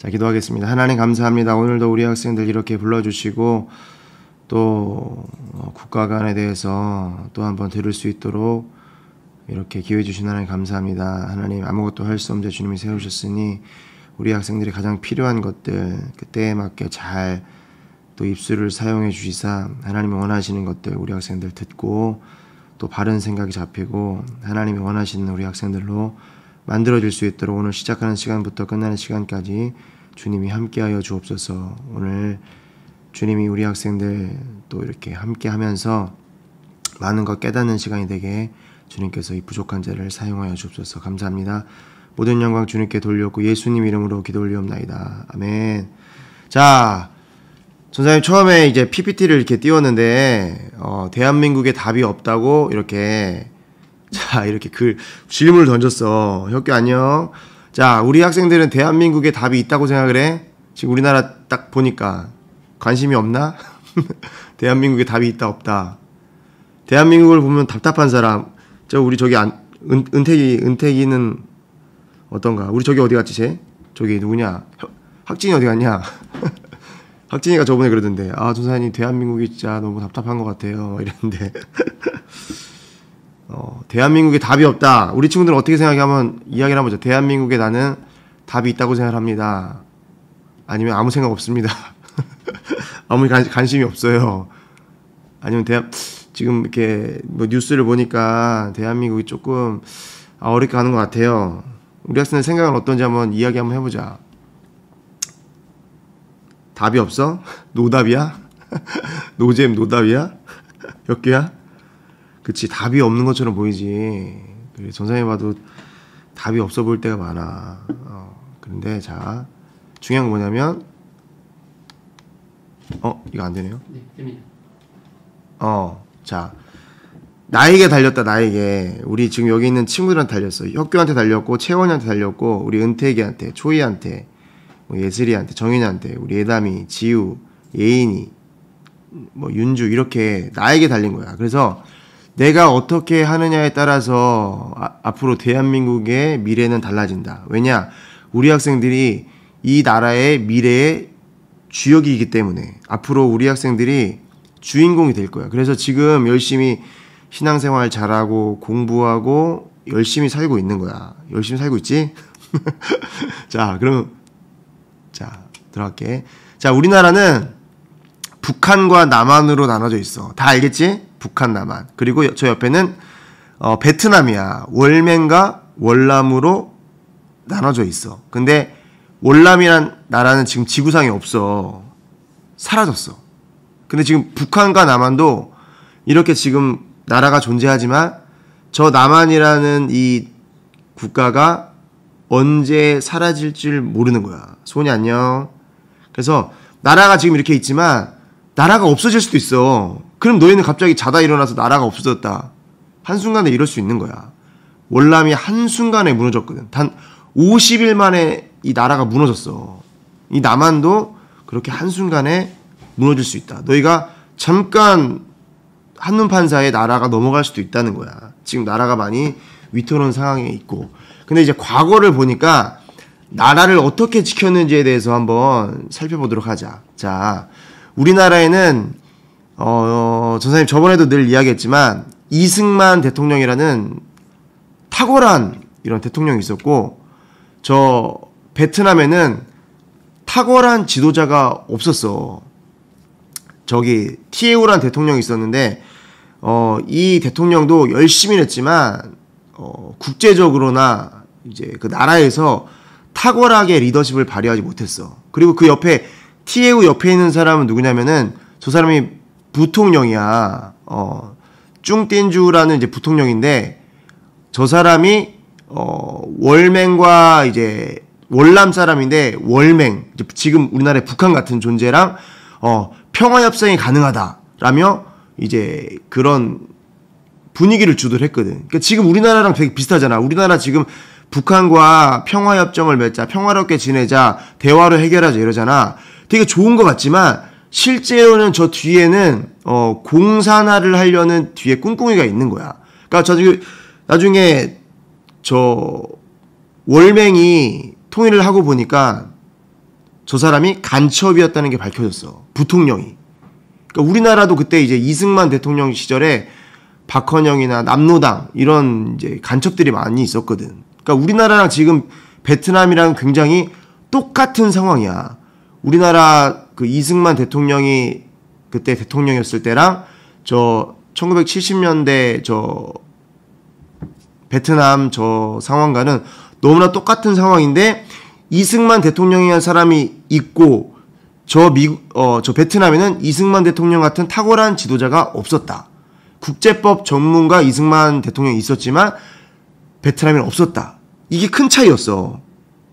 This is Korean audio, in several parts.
자, 기도하겠습니다. 하나님 감사합니다. 오늘도 우리 학생들 이렇게 불러주시고 또 국가 간에 대해서 또 한번 들을 수 있도록 이렇게 기회 주신 하나님 감사합니다. 하나님 아무것도 할 수 없는 주님이 세우셨으니 우리 학생들이 가장 필요한 것들 그때에 맞게 잘 또 입술을 사용해 주시사 하나님이 원하시는 것들 우리 학생들 듣고 또 바른 생각이 잡히고 하나님이 원하시는 우리 학생들로 만들어질 수 있도록 오늘 시작하는 시간부터 끝나는 시간까지 주님이 함께하여 주옵소서. 오늘 주님이 우리 학생들 또 이렇게 함께하면서 많은 것 깨닫는 시간이 되게 주님께서 이 부족한 자를 사용하여 주옵소서. 감사합니다. 모든 영광 주님께 돌렸고 예수님 이름으로 기도 올리옵나이다. 아멘. 자, 전사님 처음에 이제 PPT를 이렇게 띄웠는데 대한민국에 답이 없다고 이렇게 질문을 던졌어. 혁규 안녕. 자, 우리 학생들은 대한민국에 답이 있다고 생각을 해? 지금 우리나라 딱 보니까 관심이 없나? 대한민국에 답이 있다 없다. 대한민국을 보면 답답한 사람. 우리 저기 은택이는 어떤가? 우리 저기 어디 갔지 쟤? 저기 누구냐? 학진이 어디 갔냐? 학진이가 저번에 그러던데 전사님 대한민국이 진짜 너무 답답한 것 같아요 이랬는데 대한민국에 답이 없다. 우리 친구들은 어떻게 생각해? 한번 이야기를 한번 보죠. 대한민국에 나는 답이 있다고 생각합니다. 아니면 아무 생각 없습니다. 아무 관심이 없어요. 아니면 지금 이렇게 뭐 뉴스를 보니까 대한민국이 조금 어렵게 가는 것 같아요. 우리 학생들 생각은 어떤지 한번 이야기 한번 해보자. 답이 없어? 노답이야? 노잼 노답이야? 혁규야? 그치, 답이 없는 것처럼 보이지. 전사님 봐도 답이 없어 보일 때가 많아. 그런데 자, 중요한 건 뭐냐면 이거 안 되네요. 네, 됩니다. 자, 나에게 달렸다. 나에게. 우리 지금 여기 있는 친구들한테 달렸어. 혁규한테 달렸고 채원이한테 달렸고 우리 은택이한테, 초이한테, 뭐 예슬이한테, 정인이한테, 우리 예담이, 지우, 예인이, 뭐 윤주 이렇게 나에게 달린 거야. 그래서 내가 어떻게 하느냐에 따라서 앞으로 대한민국의 미래는 달라진다. 왜냐? 우리 학생들이 이 나라의 미래의 주역이기 때문에 앞으로 우리 학생들이 주인공이 될 거야. 그래서 지금 열심히 신앙생활 잘하고 공부하고 열심히 살고 있는 거야. 열심히 살고 있지? 자, 그럼 들어갈게. 자, 우리나라는 북한과 남한으로 나눠져 있어. 다 알겠지? 북한, 남한. 그리고 저 옆에는 베트남이야. 월맹과 월남으로 나눠져 있어. 근데 월남이란 나라는 지금 지구상에 없어. 사라졌어. 근데 지금 북한과 남한도 이렇게 지금 나라가 존재하지만 저 남한이라는 이 국가가 언제 사라질 줄 모르는 거야. 소은이 안녕. 그래서 나라가 지금 이렇게 있지만 나라가 없어질 수도 있어. 그럼 너희는 갑자기 자다 일어나서 나라가 없어졌다. 한순간에 이럴 수 있는 거야. 월남이 한순간에 무너졌거든. 단 50일 만에 이 나라가 무너졌어. 이 남한도 그렇게 한순간에 무너질 수 있다. 너희가 잠깐 한눈판 사이에 나라가 넘어갈 수도 있다는 거야. 지금 나라가 많이 위태로운 상황에 있고. 근데 이제 과거를 보니까 나라를 어떻게 지켰는지에 대해서 한번 살펴보도록 하자. 자, 우리나라에는 전사님 저번에도 늘 이야기했지만 이승만 대통령이라는 탁월한 이런 대통령이 있었고, 저 베트남에는 탁월한 지도자가 없었어. 저기 티에우라는 대통령이 있었는데 이 대통령도 열심히 했지만 국제적으로나 이제 그 나라에서 탁월하게 리더십을 발휘하지 못했어. 그리고 그 옆에 티에우 옆에 있는 사람은 누구냐면은 저 사람이 부통령이야. 쭝띠엔주라는 이제 부통령인데 저 사람이 월맹과 이제 월남 사람인데 월맹 지금 우리나라의 북한 같은 존재랑 평화 협상이 가능하다라며 이제 그런 분위기를 주도를 했거든. 그러니까 지금 우리나라랑 되게 비슷하잖아. 우리나라 지금 북한과 평화 협정을 맺자, 평화롭게 지내자, 대화로 해결하자 이러잖아. 되게 좋은 것 같지만 실제로는 저 뒤에는 공산화를 하려는 뒤에 꿍꿍이가 있는 거야. 그러니까 나중에 저 월맹이 통일을 하고 보니까 저 사람이 간첩이었다는 게 밝혀졌어. 부통령이. 그러니까 우리나라도 그때 이제 이승만 대통령 시절에 박헌영이나 남로당 이런 이제 간첩들이 많이 있었거든. 그러니까 우리나라랑 지금 베트남이랑 굉장히 똑같은 상황이야. 우리나라 그 이승만 대통령이 그때 대통령이었을 때랑 저 1970년대 저 베트남 저 상황과는 너무나 똑같은 상황인데 이승만 대통령이라는 사람이 있고 저 베트남에는 이승만 대통령 같은 탁월한 지도자가 없었다. 국제법 전문가 이승만 대통령이 있었지만 베트남에는 없었다. 이게 큰 차이였어.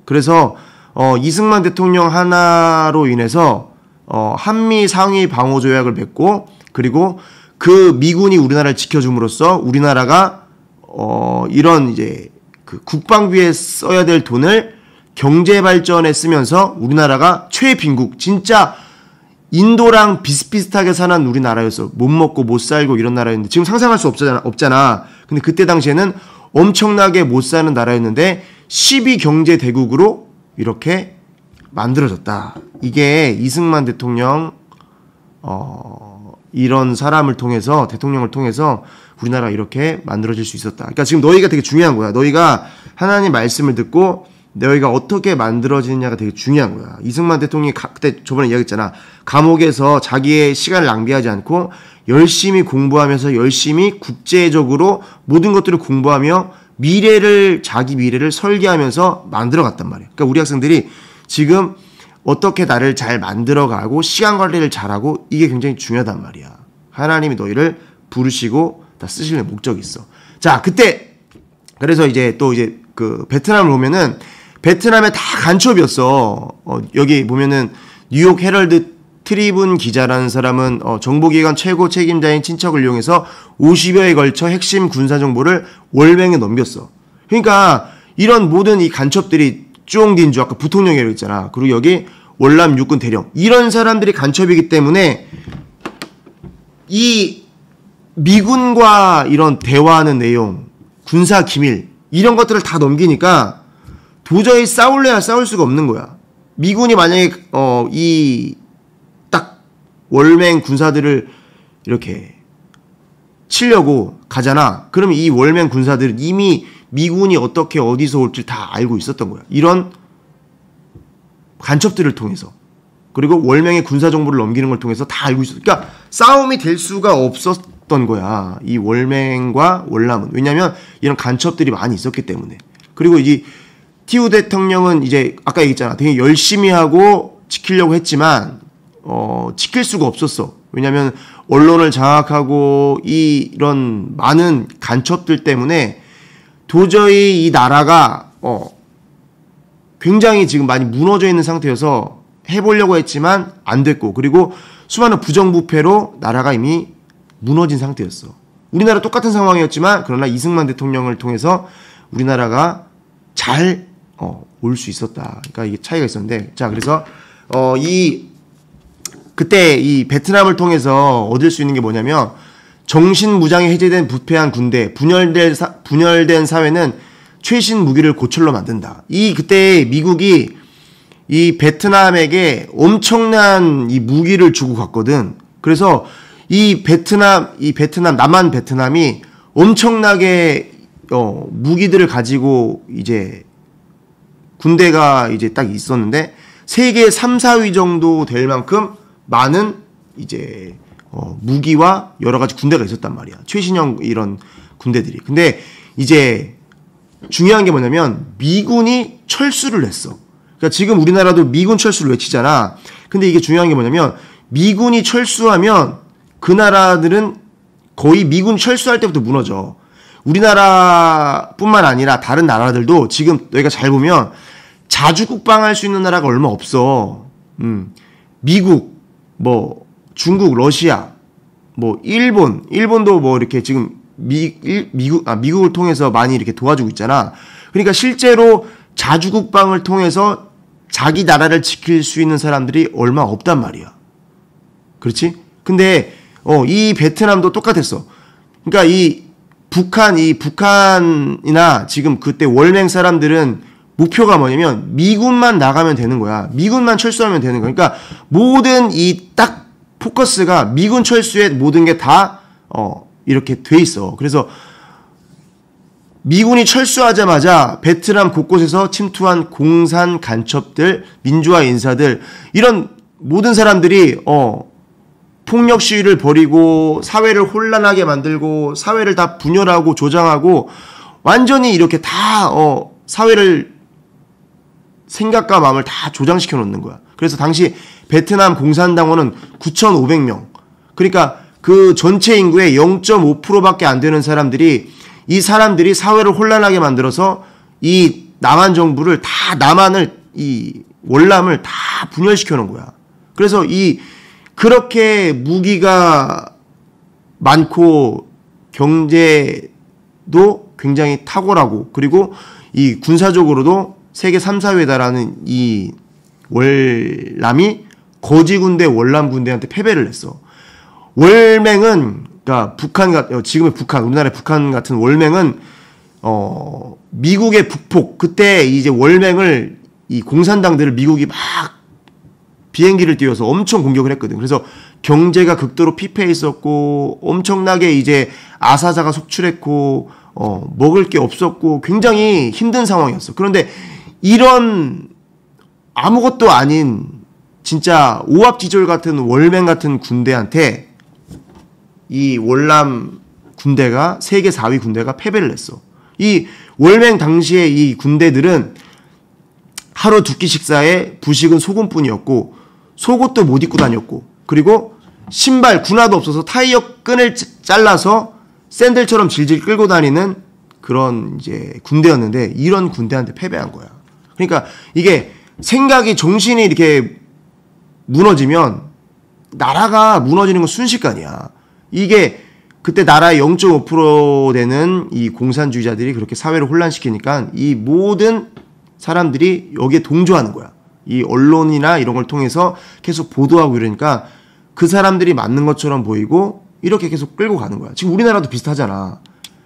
그래서 이승만 대통령 하나로 인해서 한미 상위 방호 조약을 맺고 그리고 그 미군이 우리나라를 지켜줌으로써 우리나라가 이런 이제 그 국방비에 써야 될 돈을 경제 발전에 쓰면서 우리나라가 최빈국 진짜 인도랑 비슷비슷하게 사는 우리나라였어. 못 먹고 못 살고 이런 나라였는데 지금 상상할 수 없잖아. 근데 그때 당시에는 엄청나게 못 사는 나라였는데 12 경제 대국으로 이렇게 만들어졌다. 이게 이승만 대통령 이런 사람을 통해서 대통령을 통해서 우리나라가 이렇게 만들어질 수 있었다. 그러니까 지금 너희가 되게 중요한 거야. 너희가 하나님 말씀을 듣고 너희가 어떻게 만들어지느냐가 되게 중요한 거야. 이승만 대통령이 그때 저번에 이야기했잖아. 감옥에서 자기의 시간을 낭비하지 않고 열심히 공부하면서 열심히 국제적으로 모든 것들을 공부하며 자기 미래를 설계하면서 만들어갔단 말이야. 그러니까 우리 학생들이 지금 어떻게 나를 잘 만들어가고 시간 관리를 잘하고 이게 굉장히 중요하단 말이야. 하나님이 너희를 부르시고 다 쓰시는 목적이 있어. 자, 그때 그래서 이제 또 이제 그 베트남을 보면은 베트남에 다 간첩이었어. 여기 보면은 뉴욕 헤럴드 트리븐 기자라는 사람은 정보기관 최고 책임자인 친척을 이용해서 50여에 걸쳐 핵심 군사 정보를 월맹에 넘겼어. 그러니까 이런 모든 이 간첩들이 쫑딘주 아까 부통령이라고 했잖아. 그리고 여기 월남 육군 대령 이런 사람들이 간첩이기 때문에 이 미군과 이런 대화하는 내용, 군사 기밀 이런 것들을 다 넘기니까 도저히 싸울래야 싸울 수가 없는 거야. 미군이 만약에 이 딱 월맹 군사들을 이렇게 치려고 가잖아. 그러면 이 월맹 군사들은 이미 미군이 어떻게 어디서 올지 다 알고 있었던 거야. 이런 간첩들을 통해서. 그리고 월맹의 군사 정보를 넘기는 걸 통해서 다 알고 있었어. 그러니까 싸움이 될 수가 없었던 거야. 이 월맹과 월남은. 왜냐면 이런 간첩들이 많이 있었기 때문에. 그리고 이 티우 대통령은 이제 아까 얘기했잖아. 되게 열심히 하고 지키려고 했지만 지킬 수가 없었어. 왜냐면 언론을 장악하고 이런 많은 간첩들 때문에 도저히 이 나라가 굉장히 지금 많이 무너져 있는 상태여서 해보려고 했지만 안 됐고 그리고 수많은 부정부패로 나라가 이미 무너진 상태였어. 우리나라 똑같은 상황이었지만 그러나 이승만 대통령을 통해서 우리나라가 잘 올 수 있었다. 그러니까 이게 차이가 있었는데 자 그래서 그때 이 베트남을 통해서 얻을 수 있는 게 뭐냐면 정신무장이 해제된 부패한 군대, 분열된 사회는 최신 무기를 고철로 만든다. 그때 미국이 이 베트남에게 엄청난 이 무기를 주고 갔거든. 그래서 남한 베트남이 엄청나게 무기들을 가지고 이제 군대가 이제 딱 있었는데 세계 3, 4위 정도 될 만큼 많은 이제 무기와 여러 가지 군대가 있었단 말이야. 최신형 이런 군대들이. 근데 이제 중요한 게 뭐냐면 미군이 철수를 했어. 그러니까 지금 우리나라도 미군 철수를 외치잖아. 근데 이게 중요한 게 뭐냐면 미군이 철수하면 그 나라들은 거의 미군 철수할 때부터 무너져. 우리나라뿐만 아니라 다른 나라들도 지금 너희가 잘 보면 자주국방할 수 있는 나라가 얼마 없어. 미국, 뭐 중국, 러시아, 뭐 일본도 뭐 이렇게 지금 미국을 통해서 많이 이렇게 도와주고 있잖아. 그러니까 실제로 자주국방을 통해서 자기 나라를 지킬 수 있는 사람들이 얼마 없단 말이야. 그렇지? 근데 이 베트남도 똑같았어. 그러니까 북한이나 지금 그때 월맹 사람들은 목표가 뭐냐면 미군만 나가면 되는 거야. 미군만 철수하면 되는 거야. 그러니까 모든 이 딱 포커스가 미군 철수에 모든 게 다 이렇게 돼 있어. 그래서 미군이 철수하자마자 베트남 곳곳에서 침투한 공산 간첩들, 민주화 인사들 이런 모든 사람들이 폭력 시위를 벌이고 사회를 혼란하게 만들고 사회를 다 분열하고 조장하고 완전히 이렇게 다 사회를 생각과 마음을 다 조장시켜 놓는 거야. 그래서 당시 베트남 공산당원은 9,500명. 그러니까 그 전체 인구의 0.5%밖에 안 되는 사람들이 이 사람들이 사회를 혼란하게 만들어서 이 남한 정부를 다 남한을 이 월남을 다 분열시켜 놓은 거야. 그래서 그렇게 무기가 많고 경제도 굉장히 탁월하고 그리고 이 군사적으로도 세계 3, 4위에 달하는 이 월남이 거지 군대 월남 군대한테 패배를 했어. 월맹은 그러니까 지금의 북한 우리나라의 북한 같은 월맹은 미국의 북폭 그때 이제 월맹을 이 공산당들을 미국이 막 비행기를 띄워서 엄청 공격을 했거든. 그래서 경제가 극도로 피폐해 있었고 엄청나게 이제 아사자가 속출했고 먹을 게 없었고 굉장히 힘든 상황이었어. 그런데 이런 아무것도 아닌 진짜 오합지졸 같은 월맹 같은 군대한테 이 월남 군대가 세계 4위 군대가 패배를 했어. 이 월맹 당시에 이 군대들은 하루 두 끼 식사에 부식은 소금뿐이었고 속옷도 못 입고 다녔고 그리고 신발 군화도 없어서 타이어 끈을 잘라서 샌들처럼 질질 끌고 다니는 그런 이제 군대였는데 이런 군대한테 패배한 거야. 그러니까 이게 생각이 정신이 이렇게 무너지면 나라가 무너지는 건 순식간이야. 이게 그때 나라의 0.5% 되는 이 공산주의자들이 그렇게 사회를 혼란시키니까 이 모든 사람들이 여기에 동조하는 거야. 이 언론이나 이런 걸 통해서 계속 보도하고 이러니까 그 사람들이 맞는 것처럼 보이고 이렇게 계속 끌고 가는 거야. 지금 우리나라도 비슷하잖아.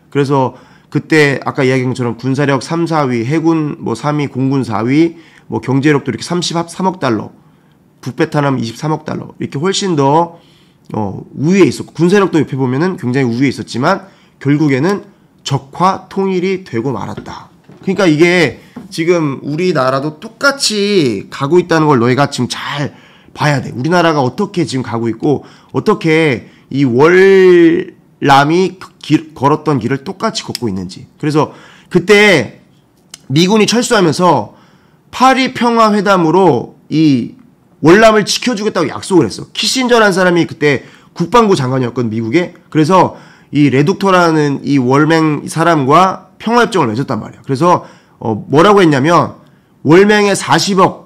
그래서 그때 아까 이야기한 것처럼 군사력 3, 4위, 해군 뭐 3위, 공군 4위, 뭐 경제력도 이렇게 33억 달러, 북베트남 23억 달러 이렇게 훨씬 더 우위에 있었고 군사력도 옆에 보면은 굉장히 우위에 있었지만 결국에는 적화 통일이 되고 말았다. 그러니까 이게 지금 우리나라도 똑같이 가고 있다는 걸 너희가 지금 잘 봐야 돼. 우리나라가 어떻게 지금 가고 있고 어떻게 이 월남이 걸었던 길을 똑같이 걷고 있는지. 그래서 그때 미군이 철수하면서 파리 평화회담으로 이 월남을 지켜주겠다고 약속을 했어. 키신저라는 사람이 그때 국방부 장관이었거든, 미국에. 그래서 이 레둑터라는 이 월맹 사람과 평화협정을 맺었단 말이야. 그래서 뭐라고 했냐면 월맹에 40억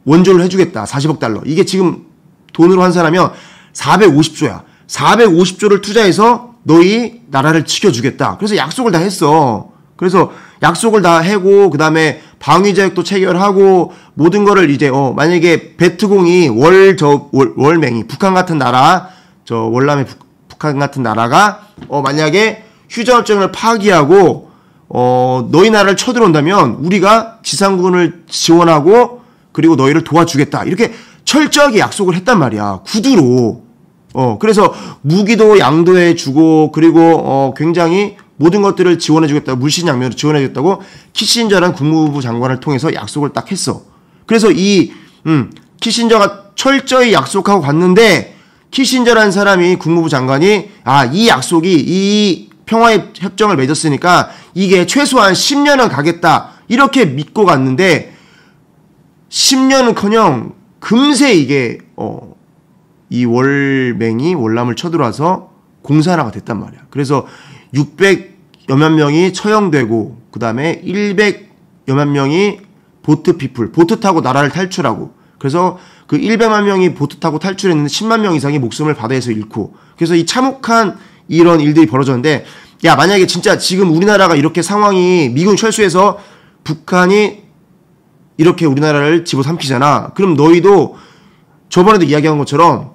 원조를 해주겠다. 40억 달러. 이게 지금 돈으로 환산하면 450조야. 450조를 투자해서 너희 나라를 지켜주겠다. 그래서 약속을 다 했어. 그래서 약속을 다 하고 그다음에 방위자격도 체결하고 모든 거를 이제 만약에 베트공이 월맹이 북한 같은 나라 월남의 북한 같은 나라가 만약에 휴전협정을 파기하고 너희 나라를 쳐들어온다면 우리가 지상군을 지원하고 그리고 너희를 도와주겠다. 이렇게 철저하게 약속을 했단 말이야. 구두로. 그래서 무기도 양도해 주고 그리고 굉장히 모든 것들을 지원해 주겠다고 물신양면으로 지원해 주겠다고 키신저라는 국무부 장관을 통해서 약속을 딱 했어. 그래서 키신저가 철저히 약속하고 갔는데 키신저라는 사람이 국무부 장관이 이 약속이 이 평화협정을 맺었으니까 이게 최소한 10년은 가겠다 이렇게 믿고 갔는데 10년은커녕 금세 이게 이 월맹이 월남을 쳐들어와서 공산화가 됐단 말이야. 그래서 600여만 명이 처형되고 그 다음에 100여만 명이 보트 타고 나라를 탈출하고 그래서 그 100만 명이 보트 타고 탈출했는데 10만 명 이상이 목숨을 바다에서 잃고 그래서 이 참혹한 이런 일들이 벌어졌는데 만약에 진짜 지금 우리나라가 이렇게 상황이 미군 철수해서 북한이 이렇게 우리나라를 집어삼키잖아. 그럼 너희도 저번에도 이야기한 것처럼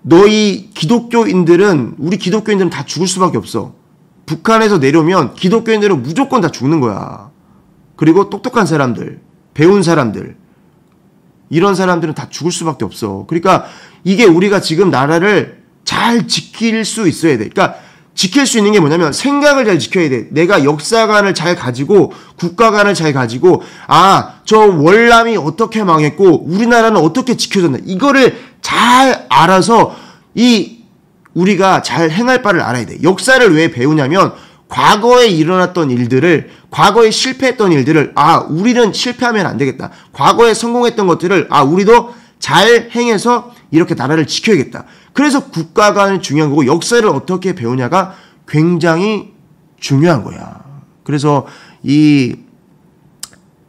우리 기독교인들은 다 죽을 수밖에 없어. 북한에서 내려오면 기독교인들은 무조건 다 죽는 거야. 그리고 똑똑한 사람들, 배운 사람들, 이런 사람들은 다 죽을 수밖에 없어. 그러니까 이게 우리가 지금 나라를 잘 지킬 수 있어야 돼. 그러니까 지킬 수 있는 게 뭐냐면 생각을 잘 지켜야 돼. 내가 역사관을 잘 가지고 국가관을 잘 가지고 저 월남이 어떻게 망했고 우리나라는 어떻게 지켜졌나 이거를 잘 알아서 우리가 잘 행할 바를 알아야 돼. 역사를 왜 배우냐면 과거에 일어났던 일들을, 과거에 실패했던 일들을 우리는 실패하면 안 되겠다. 과거에 성공했던 것들을 우리도 잘 행해서 이렇게 나라를 지켜야겠다. 그래서 국가관이 중요한 거고 역사를 어떻게 배우냐가 굉장히 중요한 거야. 그래서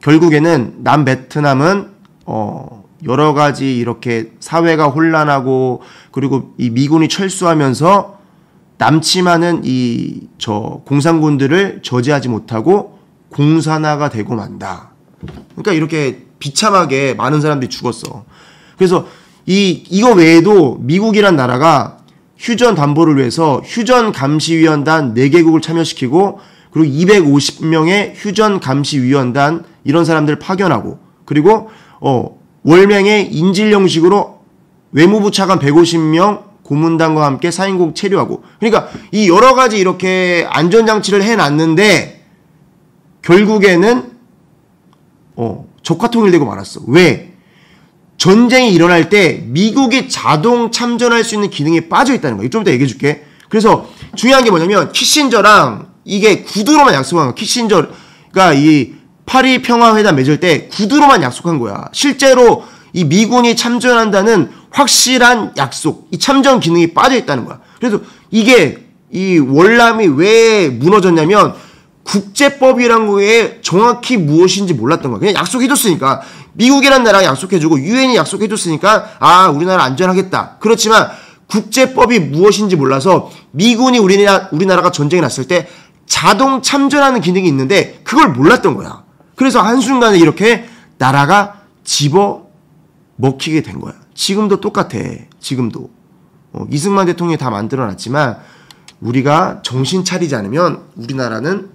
결국에는 남베트남은 여러 가지 이렇게 사회가 혼란하고 그리고 이 미군이 철수하면서 남침하는 공산군들을 저지하지 못하고 공산화가 되고 만다. 그러니까 이렇게 비참하게 많은 사람들이 죽었어. 그래서 이거 외에도 미국이란 나라가 휴전 담보를 위해서 휴전 감시위원단 4개국을 참여시키고 그리고 250명의 휴전 감시위원단 이런 사람들을 파견하고 그리고 월맹의 인질 형식으로 외무부 차관 150명 고문단과 함께 4인국 체류하고 그러니까 이 여러 가지 이렇게 안전장치를 해놨는데 결국에는 적화 통일되고 말았어. 왜? 전쟁이 일어날 때 미국이 자동 참전할 수 있는 기능이 빠져 있다는 거야. 좀 이따 얘기해 줄게. 그래서 중요한 게 뭐냐면 키신저랑 이게 구두로만 약속한 거야. 키신저가 이 파리 평화회담 맺을 때 구두로만 약속한 거야. 실제로 이 미군이 참전한다는 확실한 약속, 이 참전 기능이 빠져 있다는 거야. 그래서 이게 이 월남이 왜 무너졌냐면 국제법이란 거에 정확히 무엇인지 몰랐던 거야. 그냥 약속해줬으니까. 미국이란 나라가 약속해주고 유엔이 약속해줬으니까 우리나라 안전하겠다. 그렇지만 국제법이 무엇인지 몰라서 미군이 우리나라가 전쟁이 났을 때 자동 참전하는 기능이 있는데 그걸 몰랐던 거야. 그래서 한순간에 이렇게 나라가 집어 먹히게 된 거야. 지금도 똑같아. 지금도. 이승만 대통령이 다 만들어놨지만 우리가 정신 차리지 않으면 우리나라는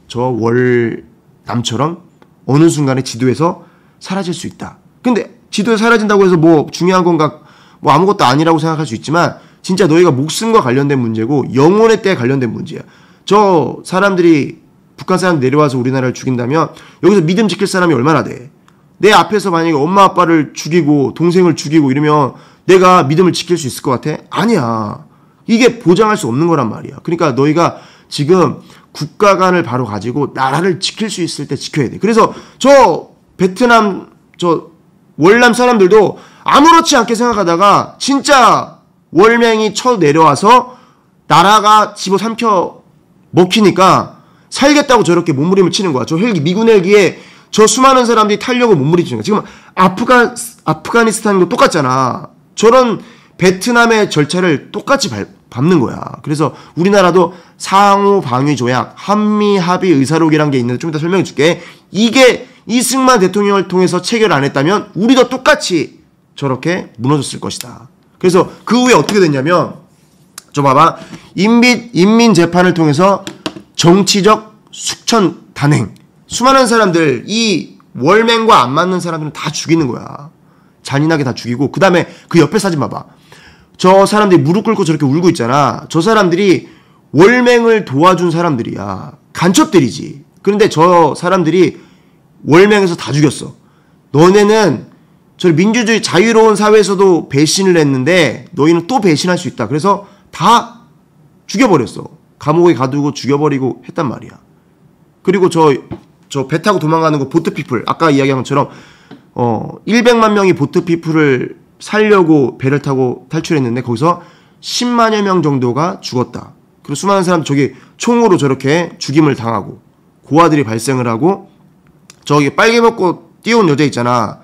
저 월남처럼 어느 순간에 지도에서 사라질 수 있다. 근데 지도에 사라진다고 해서 뭐 중요한 건가 뭐 아무것도 아니라고 생각할 수 있지만 진짜 너희가 목숨과 관련된 문제고 영혼의 때에 관련된 문제야. 저 사람들이 북한 사람 내려와서 우리나라를 죽인다면 여기서 믿음 지킬 사람이 얼마나 돼? 내 앞에서 만약에 엄마 아빠를 죽이고 동생을 죽이고 이러면 내가 믿음을 지킬 수 있을 것 같아? 아니야. 이게 보장할 수 없는 거란 말이야. 그러니까 너희가 지금 국가관을 바로 가지고 나라를 지킬 수 있을 때 지켜야 돼. 그래서 저 베트남 저 월남 사람들도 아무렇지 않게 생각하다가 진짜 월맹이 쳐 내려와서 나라가 집어삼켜 먹히니까 살겠다고 저렇게 몸부림을 치는 거야. 저 헬기, 미군 헬기에 저 수많은 사람들이 타려고 몸부림치는 거야. 지금 아프가니스탄도 똑같잖아. 저런 베트남의 절차를 똑같이 밟는 거야. 그래서 우리나라도 상호 방위 조약, 한미 합의 의사록이란 게 있는데 좀 이따 설명해 줄게. 이게 이승만 대통령을 통해서 체결 안 했다면 우리도 똑같이 저렇게 무너졌을 것이다. 그래서 그 후에 어떻게 됐냐면 저 봐봐. 인민 재판을 통해서 정치적 숙천 단행. 수많은 사람들 이 월맹과 안 맞는 사람들은 다 죽이는 거야. 잔인하게 다 죽이고 그 다음에 그 옆에 사진 봐봐. 저 사람들이 무릎 꿇고 저렇게 울고 있잖아. 저 사람들이 월맹을 도와준 사람들이야. 간첩들이지. 그런데 저 사람들이 월맹에서 다 죽였어. 너네는 저 민주주의 자유로운 사회에서도 배신을 했는데 너희는 또 배신할 수 있다. 그래서 다 죽여버렸어. 감옥에 가두고 죽여버리고 했단 말이야. 그리고 저 배 타고 도망가는 거 보트피플 아까 이야기한 것처럼 100만 명이 보트피플을 살려고 배를 타고 탈출했는데 거기서 10만여 명 정도가 죽었다. 그리고 수많은 사람 저기 총으로 저렇게 죽임을 당하고 고아들이 발생을 하고 저기 빨개 먹고 뛰어온 여자 있잖아.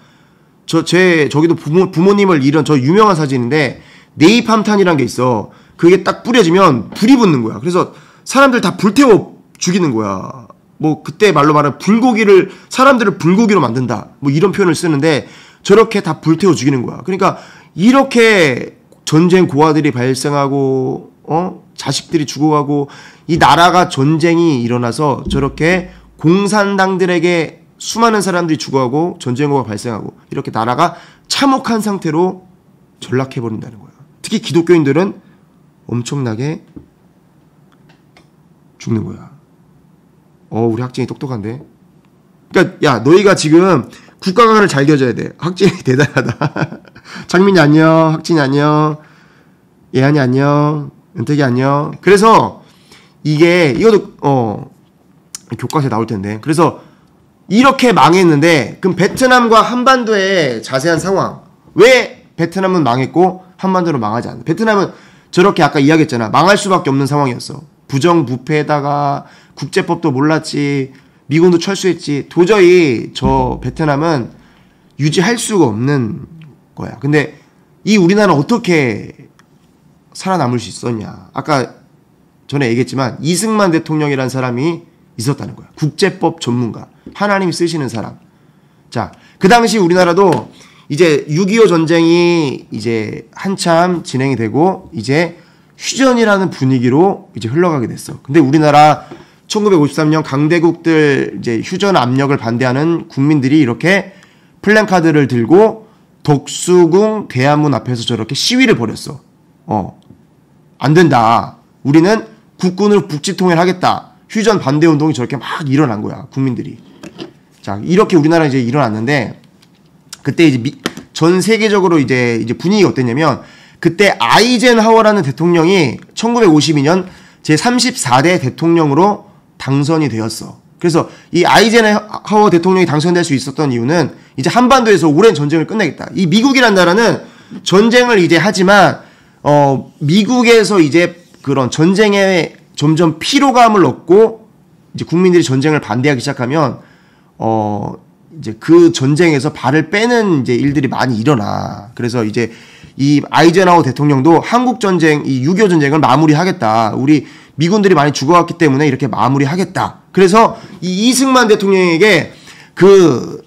저기도 부모님을 잃은 저 유명한 사진인데 네이팜탄이란 게 있어. 그게 딱 뿌려지면 불이 붙는 거야. 그래서 사람들 다 불태워 죽이는 거야. 뭐 그때 말로 말하면 사람들을 불고기로 만든다. 뭐 이런 표현을 쓰는데 저렇게 다 불태워 죽이는 거야. 그러니까 이렇게 전쟁 고아들이 발생하고 자식들이 죽어가고 이 나라가 전쟁이 일어나서 저렇게 공산당들에게 수많은 사람들이 죽어가고 전쟁고가 발생하고 이렇게 나라가 참혹한 상태로 전락해버린다는 거야. 특히 기독교인들은 엄청나게 죽는 거야. 우리 학진이 똑똑한데. 그러니까 야 너희가 지금 국가관을 잘 겨져야 돼. 학진이 대단하다. 장민이 안녕. 학진이 안녕. 예한이 안녕. 은택이 안녕. 그래서 이것도 교과서에 나올 텐데. 그래서 이렇게 망했는데 그럼 베트남과 한반도의 자세한 상황. 왜 베트남은 망했고 한반도는 망하지 않나? 베트남은 저렇게 아까 이야기했잖아. 망할 수밖에 없는 상황이었어. 부정부패에다가 국제법도 몰랐지. 미군도 철수했지. 도저히 저 베트남은 유지할 수가 없는 거야. 근데 이 우리나라는 어떻게 살아남을 수 있었냐. 아까 전에 얘기했지만 이승만 대통령이라는 사람이 있었다는 거야. 국제법 전문가. 하나님이 쓰시는 사람. 자, 그 당시 우리나라도 이제 6.25 전쟁이 이제 한참 진행이 되고 이제 휴전이라는 분위기로 이제 흘러가게 됐어. 근데 우리나라 1953년 강대국들 이제 휴전 압력을 반대하는 국민들이 이렇게 플랜카드를 들고 덕수궁 대한문 앞에서 저렇게 시위를 벌였어. 안 된다. 우리는 국군으로 북지통일 하겠다. 휴전 반대 운동이 저렇게 막 일어난 거야. 국민들이. 자, 이렇게 우리나라 이제 일어났는데 그때 이제 전 세계적으로 이제 분위기가 어땠냐면 그때 아이젠하워라는 대통령이 1952년 제34대 대통령으로 당선이 되었어. 그래서 이 아이젠하워 대통령이 당선될 수 있었던 이유는 이제 한반도에서 오랜 전쟁을 끝내겠다. 이 미국이란 나라는 전쟁을 이제 하지만 미국에서 이제 그런 전쟁에 점점 피로감을 얻고 이제 국민들이 전쟁을 반대하기 시작하면 이제 그 전쟁에서 발을 빼는 이제 일들이 많이 일어나. 그래서 이제 이 아이젠하워 대통령도 한국 전쟁, 이 6.25 전쟁을 마무리하겠다. 우리 미군들이 많이 죽어갔기 때문에 이렇게 마무리하겠다. 그래서 이 이승만 대통령에게 그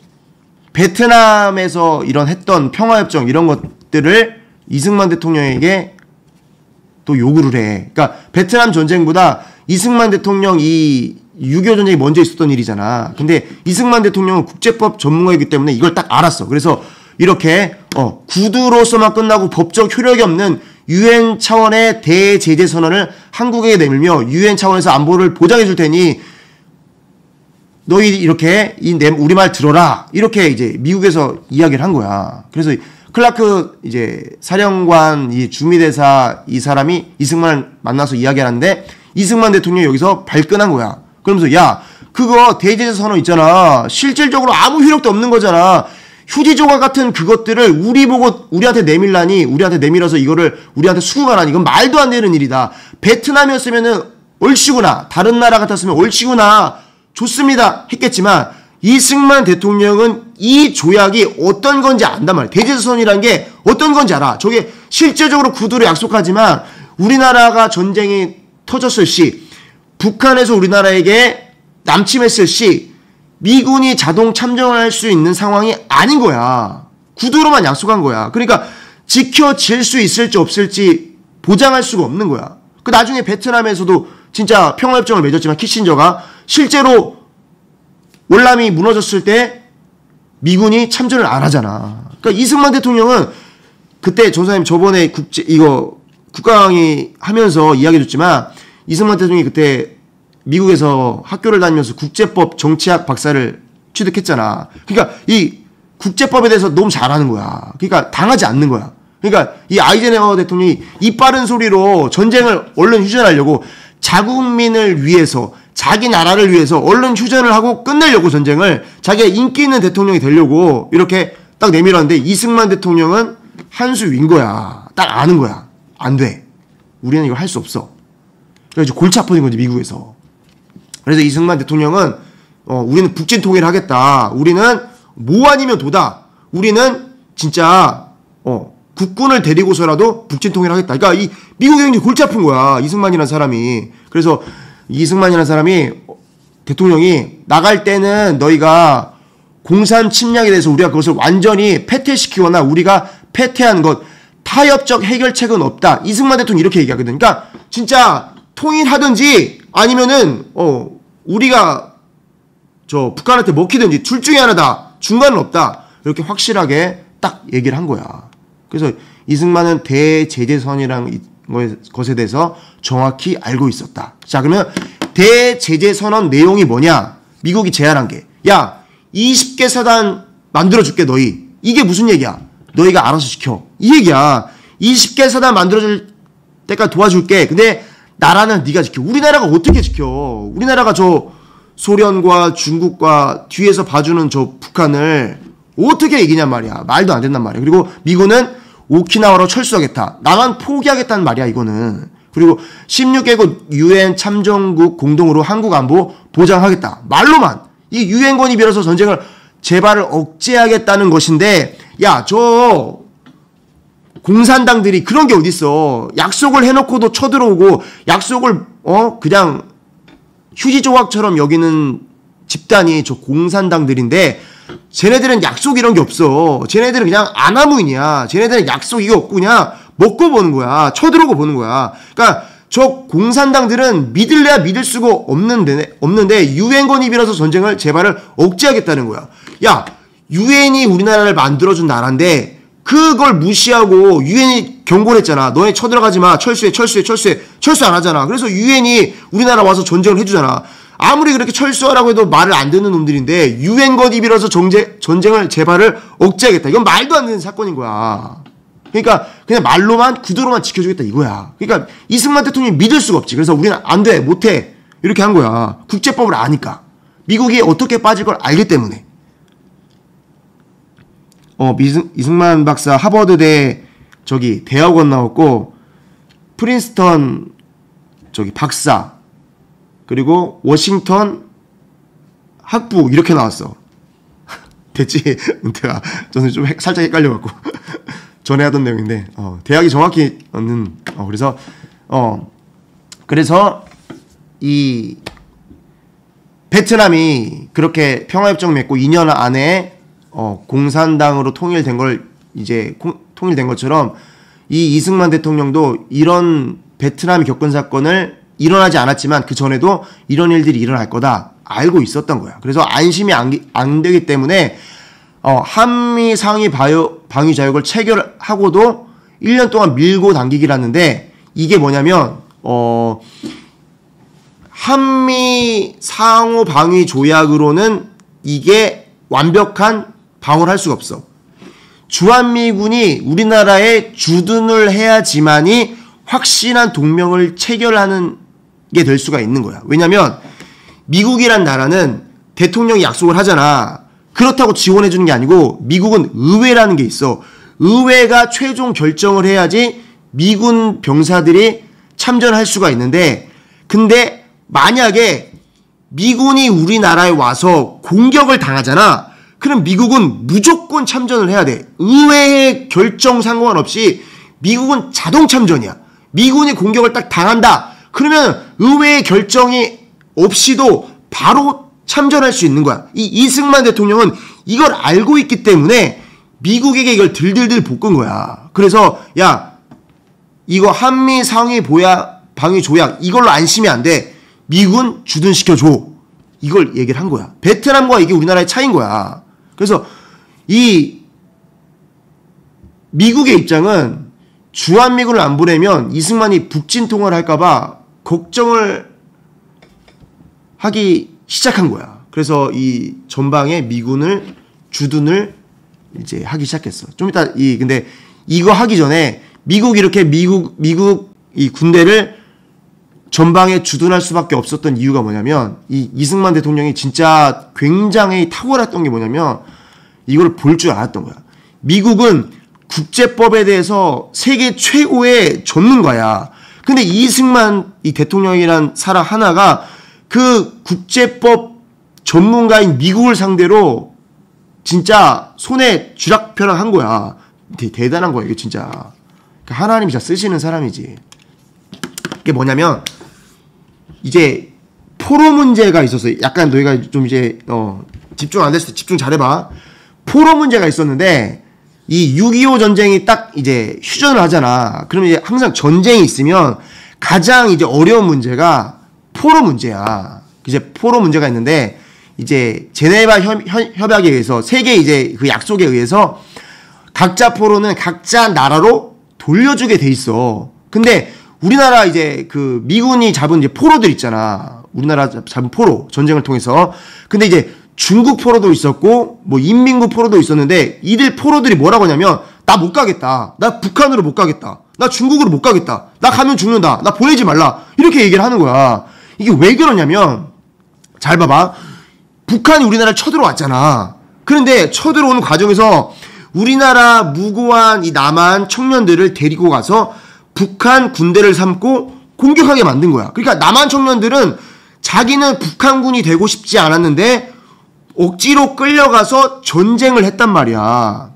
베트남에서 이런 했던 평화협정 이런 것들을 이승만 대통령에게 또 요구를 해. 그러니까 베트남 전쟁보다 이승만 대통령 이 6.25 전쟁이 먼저 있었던 일이잖아. 근데 이승만 대통령은 국제법 전문가이기 때문에 이걸 딱 알았어. 그래서 이렇게 구두로서만 끝나고 법적 효력이 없는 UN 차원의 대제재 선언을 한국에게 내밀며 UN 차원에서 안보를 보장해 줄 테니 너희 이렇게 우리 말 들어라. 이렇게 이제 미국에서 이야기를 한 거야. 그래서 클라크 이제 사령관 이 주미대사 이 사람이 이승만을 만나서 이야기하는데 이승만 대통령이 여기서 발끈한 거야. 그러면서 야 그거 대제재 선언 있잖아. 실질적으로 아무 효력도 없는 거잖아. 휴지 조각 같은 그것들을 우리한테 내밀라니 우리한테 내밀어서 이거를 우리한테 수급하라니 이건 말도 안 되는 일이다. 베트남이었으면은 옳지구나. 다른 나라 같았으면 옳지구나. 좋습니다. 했겠지만 이승만 대통령은 이 조약이 어떤 건지 안단 말이야. 대제선이라는 게 어떤 건지 알아. 저게 실제적으로 구두로 약속하지만 우리나라가 전쟁이 터졌을 시 북한에서 우리나라에게 남침했을 시 미군이 자동 참전할 수 있는 상황이 아닌 거야. 구두로만 약속한 거야. 그러니까 지켜질 수 있을지 없을지 보장할 수가 없는 거야. 그 나중에 베트남에서도 진짜 평화협정을 맺었지만 키신저가 실제로 월남이 무너졌을 때 미군이 참전을 안 하잖아. 그러니까 이승만 대통령은 그때 전사님 저번에 국가강의 하면서 이야기해줬지만 이승만 대통령이 그때 미국에서 학교를 다니면서 국제법 정치학 박사를 취득했잖아. 그러니까 이 국제법에 대해서 너무 잘하는 거야. 그러니까 당하지 않는 거야. 그러니까 이 아이젠하워 대통령이 이 빠른 소리로 전쟁을 얼른 휴전하려고 자국민을 위해서 자기 나라를 위해서 얼른 휴전을 하고 끝내려고 전쟁을 자기가 인기 있는 대통령이 되려고 이렇게 딱 내밀었는데 이승만 대통령은 한 수 윈 거야. 딱 아는 거야. 안 돼. 우리는 이걸 할 수 없어. 그래서 골치 아파진 거지 미국에서. 그래서 이승만 대통령은 우리는 북진 통일을 하겠다. 우리는 뭐 아니면 도다. 우리는 진짜 국군을 데리고서라도 북진 통일을 하겠다. 그러니까 이 미국이 굉장히 골치 아픈 거야. 이승만이라는 사람이. 그래서 이승만이라는 사람이 대통령이 나갈 때는 너희가 공산 침략에 대해서 우리가 그것을 완전히 패퇴시키거나 우리가 패퇴한 것 타협적 해결책은 없다. 이승만 대통령이 이렇게 얘기하거든. 그러니까 진짜 통일하든지 아니면은 우리가 저 북한한테 먹히든지 둘 중에 하나다. 중간은 없다. 이렇게 확실하게 딱 얘기를 한 거야. 그래서 이승만은 대제재선이라는 것에 대해서 정확히 알고 있었다. 자, 그러면 대제재선언 내용이 뭐냐? 미국이 제안한 게, 야, 20개 사단 만들어줄게 너희. 이게 무슨 얘기야? 너희가 알아서 지켜. 이 얘기야. 20개 사단 만들어줄 때까지 도와줄게. 근데 나라는 네가 지켜. 우리나라가 어떻게 지켜? 우리나라가 저 소련과 중국과 뒤에서 봐주는 저 북한을 어떻게 이기냔 말이야. 말도 안 된단 말이야. 그리고 미군은 오키나와로 철수하겠다. 나만 포기하겠다는 말이야, 이거는. 그리고 16개국 UN 참전국 공동으로 한국 안보 보장하겠다. 말로만. 이 유엔권이 빌어서 전쟁을 재발을 억제하겠다는 것인데, 야, 저 공산당들이 그런 게 어딨어. 약속을 해놓고도 쳐들어오고 약속을 그냥 휴지 조각처럼 여기는 집단이 저 공산당들인데, 쟤네들은 약속 이런 게 없어. 쟤네들은 그냥 아나무인이야. 쟤네들은 약속 이게 없고 그냥 먹고 보는 거야. 쳐들어오고 보는 거야. 그러니까 저 공산당들은 믿을래야 믿을 수가 없는데 유엔권이 빌어서 전쟁을 재발을 억제하겠다는 거야. 야, 유엔이 우리나라를 만들어준 나라인데 그걸 무시하고 유엔이 경고를 했잖아. 너네 쳐들어가지 마. 철수해. 철수 안 하잖아. 그래서 유엔이 우리나라 와서 전쟁을 해주잖아. 아무리 그렇게 철수하라고 해도 말을 안 듣는 놈들인데 유엔권이 빌어서 전쟁을 재발을 억제하겠다. 이건 말도 안 되는 사건인 거야. 그러니까 그냥 말로만 구도로만 지켜주겠다 이거야. 그러니까 이승만 대통령이 믿을 수가 없지. 그래서 우리는 안 돼, 못해 이렇게 한 거야. 국제법을 아니까. 미국이 어떻게 빠질 걸 알기 때문에. 이승만 박사 하버드대 대학원 나왔고 프린스턴 박사, 그리고 워싱턴 학부 이렇게 나왔어. 됐지? 은퇴가 저는 좀 살짝 헷갈려갖고 전에 하던 내용인데 대학이 정확히 얻는 그래서 이 베트남이 그렇게 평화협정 맺고 2년 안에 공산당으로 통일된 걸 이제 통일된 것처럼 이 이승만 대통령도 이런 베트남이 겪은 사건을 일어나지 않았지만 그 전에도 이런 일들이 일어날 거다 알고 있었던 거야. 그래서 안심이 안 되기 때문에 한미 상위 방위 자격을 체결하고도 1년 동안 밀고 당기기를 하는데, 이게 뭐냐면 한미 상호 방위 조약으로는 이게 완벽한 방어를 할 수가 없어. 주한미군이 우리나라에 주둔을 해야지만이 확실한 동맹을 체결하는 게 될 수가 있는 거야. 왜냐면 미국이란 나라는 대통령이 약속을 하잖아. 그렇다고 지원해 주는 게 아니고 미국은 의회라는 게 있어. 의회가 최종 결정을 해야지 미군 병사들이 참전할 수가 있는데, 근데 만약에 미군이 우리나라에 와서 공격을 당하잖아. 그럼 미국은 무조건 참전을 해야 돼. 의회의 결정 상관없이 미국은 자동 참전이야. 미군이 공격을 딱 당한다. 그러면 의회의 결정이 없이도 바로 참전할 수 있는 거야. 이 이승만 대통령은 이걸 알고 있기 때문에 미국에게 이걸 들들들 볶은 거야. 그래서 야, 이거 한미 상위 방위 조약 이걸로 안심이 안 돼. 미군 주둔시켜줘. 이걸 얘기를 한 거야. 베트남과 이게 우리나라의 차이인 거야. 그래서 이 미국의 입장은 주한미군을 안 보내면 이승만이 북진통화를 할까봐 걱정을 하기 시작한 거야. 그래서 이 전방에 미군을 주둔을 이제 하기 시작했어. 좀 이따 근데 이거 하기 전에 미국 이 군대를 전방에 주둔할 수밖에 없었던 이유가 뭐냐면, 이 이승만 대통령이 진짜 굉장히 탁월했던 게 뭐냐면 이걸 볼 줄 알았던 거야. 미국은 국제법에 대해서 세계 최고의 전문가야. 근데 이승만 이 대통령이란 사람 하나가 그 국제법 전문가인 미국을 상대로 진짜 손에 쥐락펴락 한 거야. 대단한 거야, 이게 진짜. 하나님이 진짜 쓰시는 사람이지. 이게 뭐냐면, 이제 포로 문제가 있었어요. 약간 너희가 좀 이제 집중 안 됐을 때 집중 잘해봐. 포로 문제가 있었는데, 이 6.25 전쟁이 딱 이제 휴전을 하잖아. 그러면 이제 항상 전쟁이 있으면 가장 이제 어려운 문제가 포로 문제야. 이제 포로 문제가 있는데, 이제 제네바 협약에 의해서 세계 이제 그 약속에 의해서 각자 포로는 각자 나라로 돌려주게 돼 있어. 근데 우리나라 이제 그 미군이 잡은 이제 포로들 있잖아. 우리나라 잡은 포로 전쟁을 통해서. 근데 이제 중국 포로도 있었고 뭐 인민군 포로도 있었는데 이들 포로들이 뭐라고 하냐면 나 못 가겠다. 나 북한으로 못 가겠다. 나 중국으로 못 가겠다. 나 가면 죽는다. 나 보내지 말라. 이렇게 얘기를 하는 거야. 이게 왜 그러냐면 잘 봐봐. 북한이 우리나라를 쳐들어왔잖아. 그런데 쳐들어오는 과정에서 우리나라 무고한 이 남한 청년들을 데리고 가서 북한 군대를 삼고 공격하게 만든 거야. 그러니까 남한 청년들은 자기는 북한군이 되고 싶지 않았는데 억지로 끌려가서 전쟁을 했단 말이야.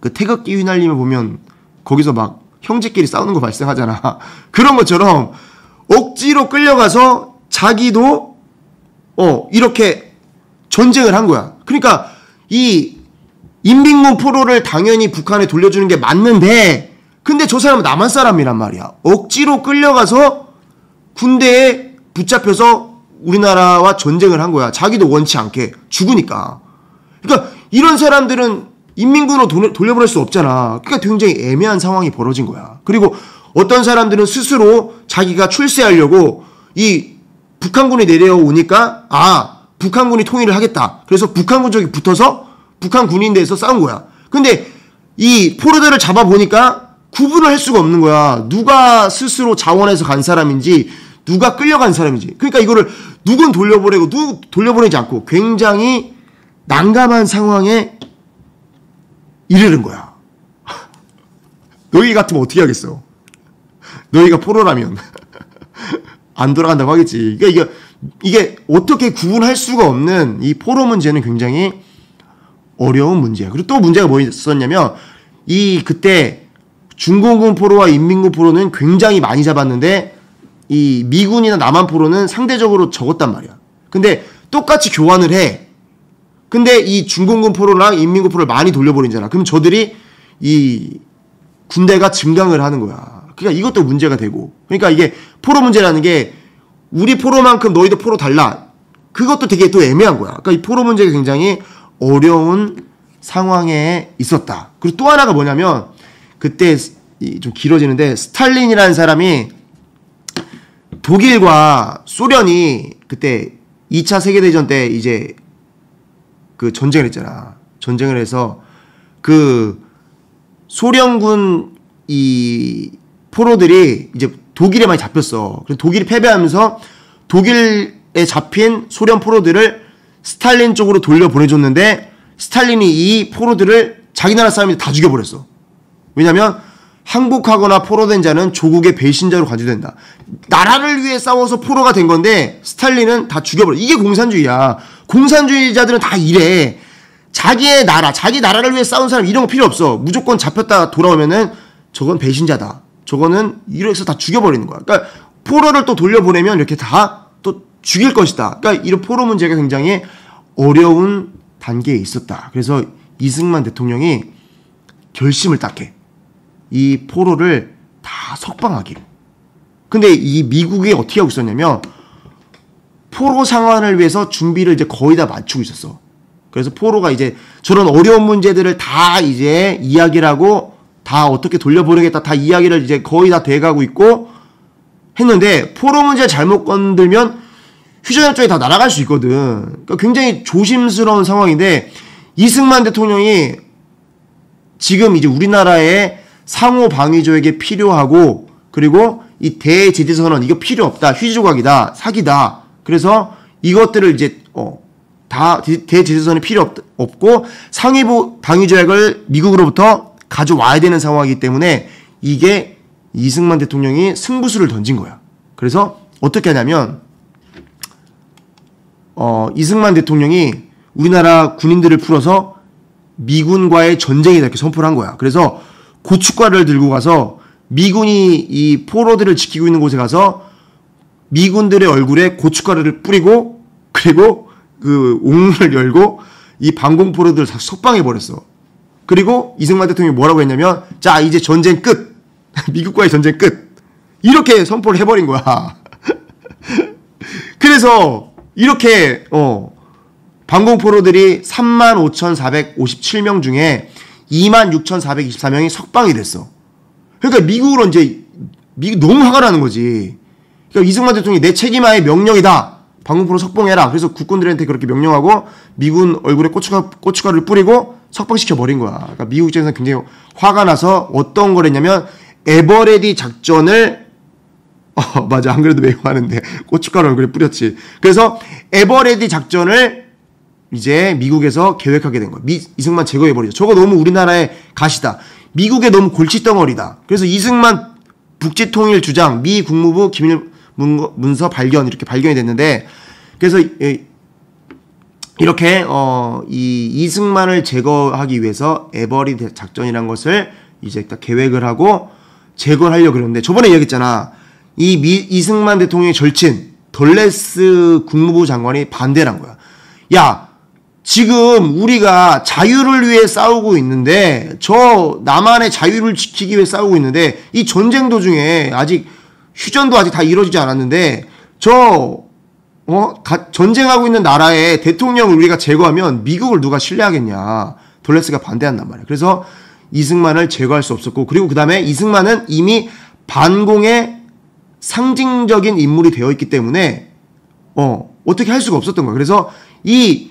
그 태극기 휘날리면 보면 거기서 막 형제끼리 싸우는 거 발생하잖아. 그런 것처럼 억지로 끌려가서 자기도 이렇게 전쟁을 한 거야. 그러니까 이 인민군 포로를 당연히 북한에 돌려주는 게 맞는데 근데 저 사람은 남한 사람이란 말이야. 억지로 끌려가서 군대에 붙잡혀서 우리나라와 전쟁을 한 거야. 자기도 원치 않게 죽으니까. 그러니까 이런 사람들은 인민군으로 돌려보낼 수 없잖아. 그러니까 굉장히 애매한 상황이 벌어진 거야. 그리고 어떤 사람들은 스스로 자기가 출세하려고 이 북한군이 내려오니까 북한군이 통일을 하겠다. 그래서 북한군 쪽에 붙어서 북한 군인대에서 싸운 거야. 근데 이 포로들을 잡아보니까 구분을 할 수가 없는 거야. 누가 스스로 자원해서 간 사람인지 누가 끌려간 사람인지. 그러니까 이거를 누군 돌려보내고 누구 돌려보내지 않고 굉장히 난감한 상황에 이르는 거야. 너희 같으면 어떻게 하겠어? 너희가 포로라면 안 돌아간다고 하겠지. 그러니까 이게 어떻게 구분할 수가 없는 이 포로 문제는 굉장히 어려운 문제야. 그리고 또 문제가 뭐 있었냐면 그때 중공군 포로와 인민군 포로는 굉장히 많이 잡았는데 이 미군이나 남한 포로는 상대적으로 적었단 말이야. 근데 똑같이 교환을 해. 근데 이 중공군 포로랑 인민군 포로를 많이 돌려버리잖아. 그럼 저들이 이 군대가 증강을 하는 거야. 그러니까 이것도 문제가 되고. 그러니까 이게 포로 문제라는 게 우리 포로만큼 너희도 포로 달라. 그것도 되게 또 애매한 거야. 그러니까 이 포로 문제가 굉장히 어려운 상황에 있었다. 그리고 또 하나가 뭐냐면 그때 좀 길어지는데 스탈린이라는 사람이 독일과 소련이 그때 2차 세계대전 때 이제 그 전쟁을 했잖아. 전쟁을 해서 그 소련군 이 포로들이 이제 독일에 많이 잡혔어. 그래서 독일이 패배하면서 독일에 잡힌 소련 포로들을 스탈린 쪽으로 돌려보내줬는데 스탈린이 이 포로들을 자기 나라 사람이 다 죽여버렸어. 왜냐면 항복하거나 포로된 자는 조국의 배신자로 간주된다. 나라를 위해 싸워서 포로가 된 건데 스탈린은 다 죽여버려. 이게 공산주의야. 공산주의자들은 다 이래. 자기의 나라, 자기 나라를 위해 싸운 사람 이런 거 필요 없어. 무조건 잡혔다 돌아오면은 저건 배신자다. 저거는 이래서 다 죽여버리는 거야. 그러니까 포로를 또 돌려보내면 이렇게 다 또 죽일 것이다. 그러니까 이런 포로 문제가 굉장히 어려운 단계에 있었다. 그래서 이승만 대통령이 결심을 딱 해. 이 포로를 다 석방하기로. 근데 이 미국이 어떻게 하고 있었냐면 포로 상환을 위해서 준비를 이제 거의 다 맞추고 있었어. 그래서 포로가 이제 저런 어려운 문제들을 다 이제 이야기를 하고 다 어떻게 돌려보내겠다 다 이야기를 이제 거의 다 돼가고 있고 했는데 포로 문제 잘못 건들면 휴전선 쪽에 다 날아갈 수 있거든. 그러니까 굉장히 조심스러운 상황인데 이승만 대통령이 지금 이제 우리나라의 상호 방위 조약이 필요하고 그리고 이 대제재 선언 이거 필요 없다. 휴지 조각이다. 사기다. 그래서 이것들을 이제 다 대제재 선언이 필요 없고 상위 방위 조약을 미국으로부터 가져와야 되는 상황이기 때문에 이게 이승만 대통령이 승부수를 던진 거야. 그래서 어떻게 하냐면 이승만 대통령이 우리나라 군인들을 풀어서 미군과의 전쟁이다 이렇게 선포를 한 거야. 그래서 고춧가루를 들고 가서 미군이 이 포로들을 지키고 있는 곳에 가서 미군들의 얼굴에 고춧가루를 뿌리고 그리고 그 옥문을 열고 이 반공포로들을 다 석방해버렸어. 그리고 이승만 대통령이 뭐라고 했냐면 자 이제 전쟁 끝. 미국과의 전쟁 끝. 이렇게 선포를 해버린 거야. 그래서 이렇게 방공포로들이 35,457명 중에 26,424명이 석방이 됐어. 그러니까 미국으로 이제 미국 너무 화가 나는 거지. 그러니까 이승만 대통령이 내 책임하에 명령이다. 방공포로 석방해라. 그래서 국군들한테 그렇게 명령하고 미군 얼굴에 고춧가루를 뿌리고 석방시켜 버린 거야. 그러니까 미국 입장에서 굉장히 화가 나서 어떤 걸 했냐면 에버레디 작전을 맞아. 안 그래도 매우 하는데 고춧가루 얼굴에 뿌렸지. 그래서 에버레디 작전을 이제 미국에서 계획하게 된 거야. 이승만 제거해버리죠. 저거 너무 우리나라의 가시다. 미국의 너무 골칫덩어리다. 그래서 이승만 북지통일 주장 미 국무부 기밀 문서 발견 이렇게 발견이 됐는데 그래서 이렇게 이 이승만을 제거하기 위해서 에버리 작전이라는 것을 이제 딱 계획을 하고 제거를 하려고 그러는데 저번에 얘기했잖아. 이승만 대통령의 절친 덜레스 국무부 장관이 반대를 한 거야. 야, 지금 우리가 자유를 위해 싸우고 있는데 저 남한의 자유를 지키기 위해 싸우고 있는데 이 전쟁 도중에 아직 휴전도 아직 다 이루어지지 않았는데 전쟁하고 있는 나라의 대통령을 우리가 제거하면 미국을 누가 신뢰하겠냐. 덜레스가 반대한단 말이야. 그래서 이승만을 제거할 수 없었고 그리고 그 다음에 이승만은 이미 반공의 상징적인 인물이 되어 있기 때문에 어떻게 할 수가 없었던 거야. 그래서 이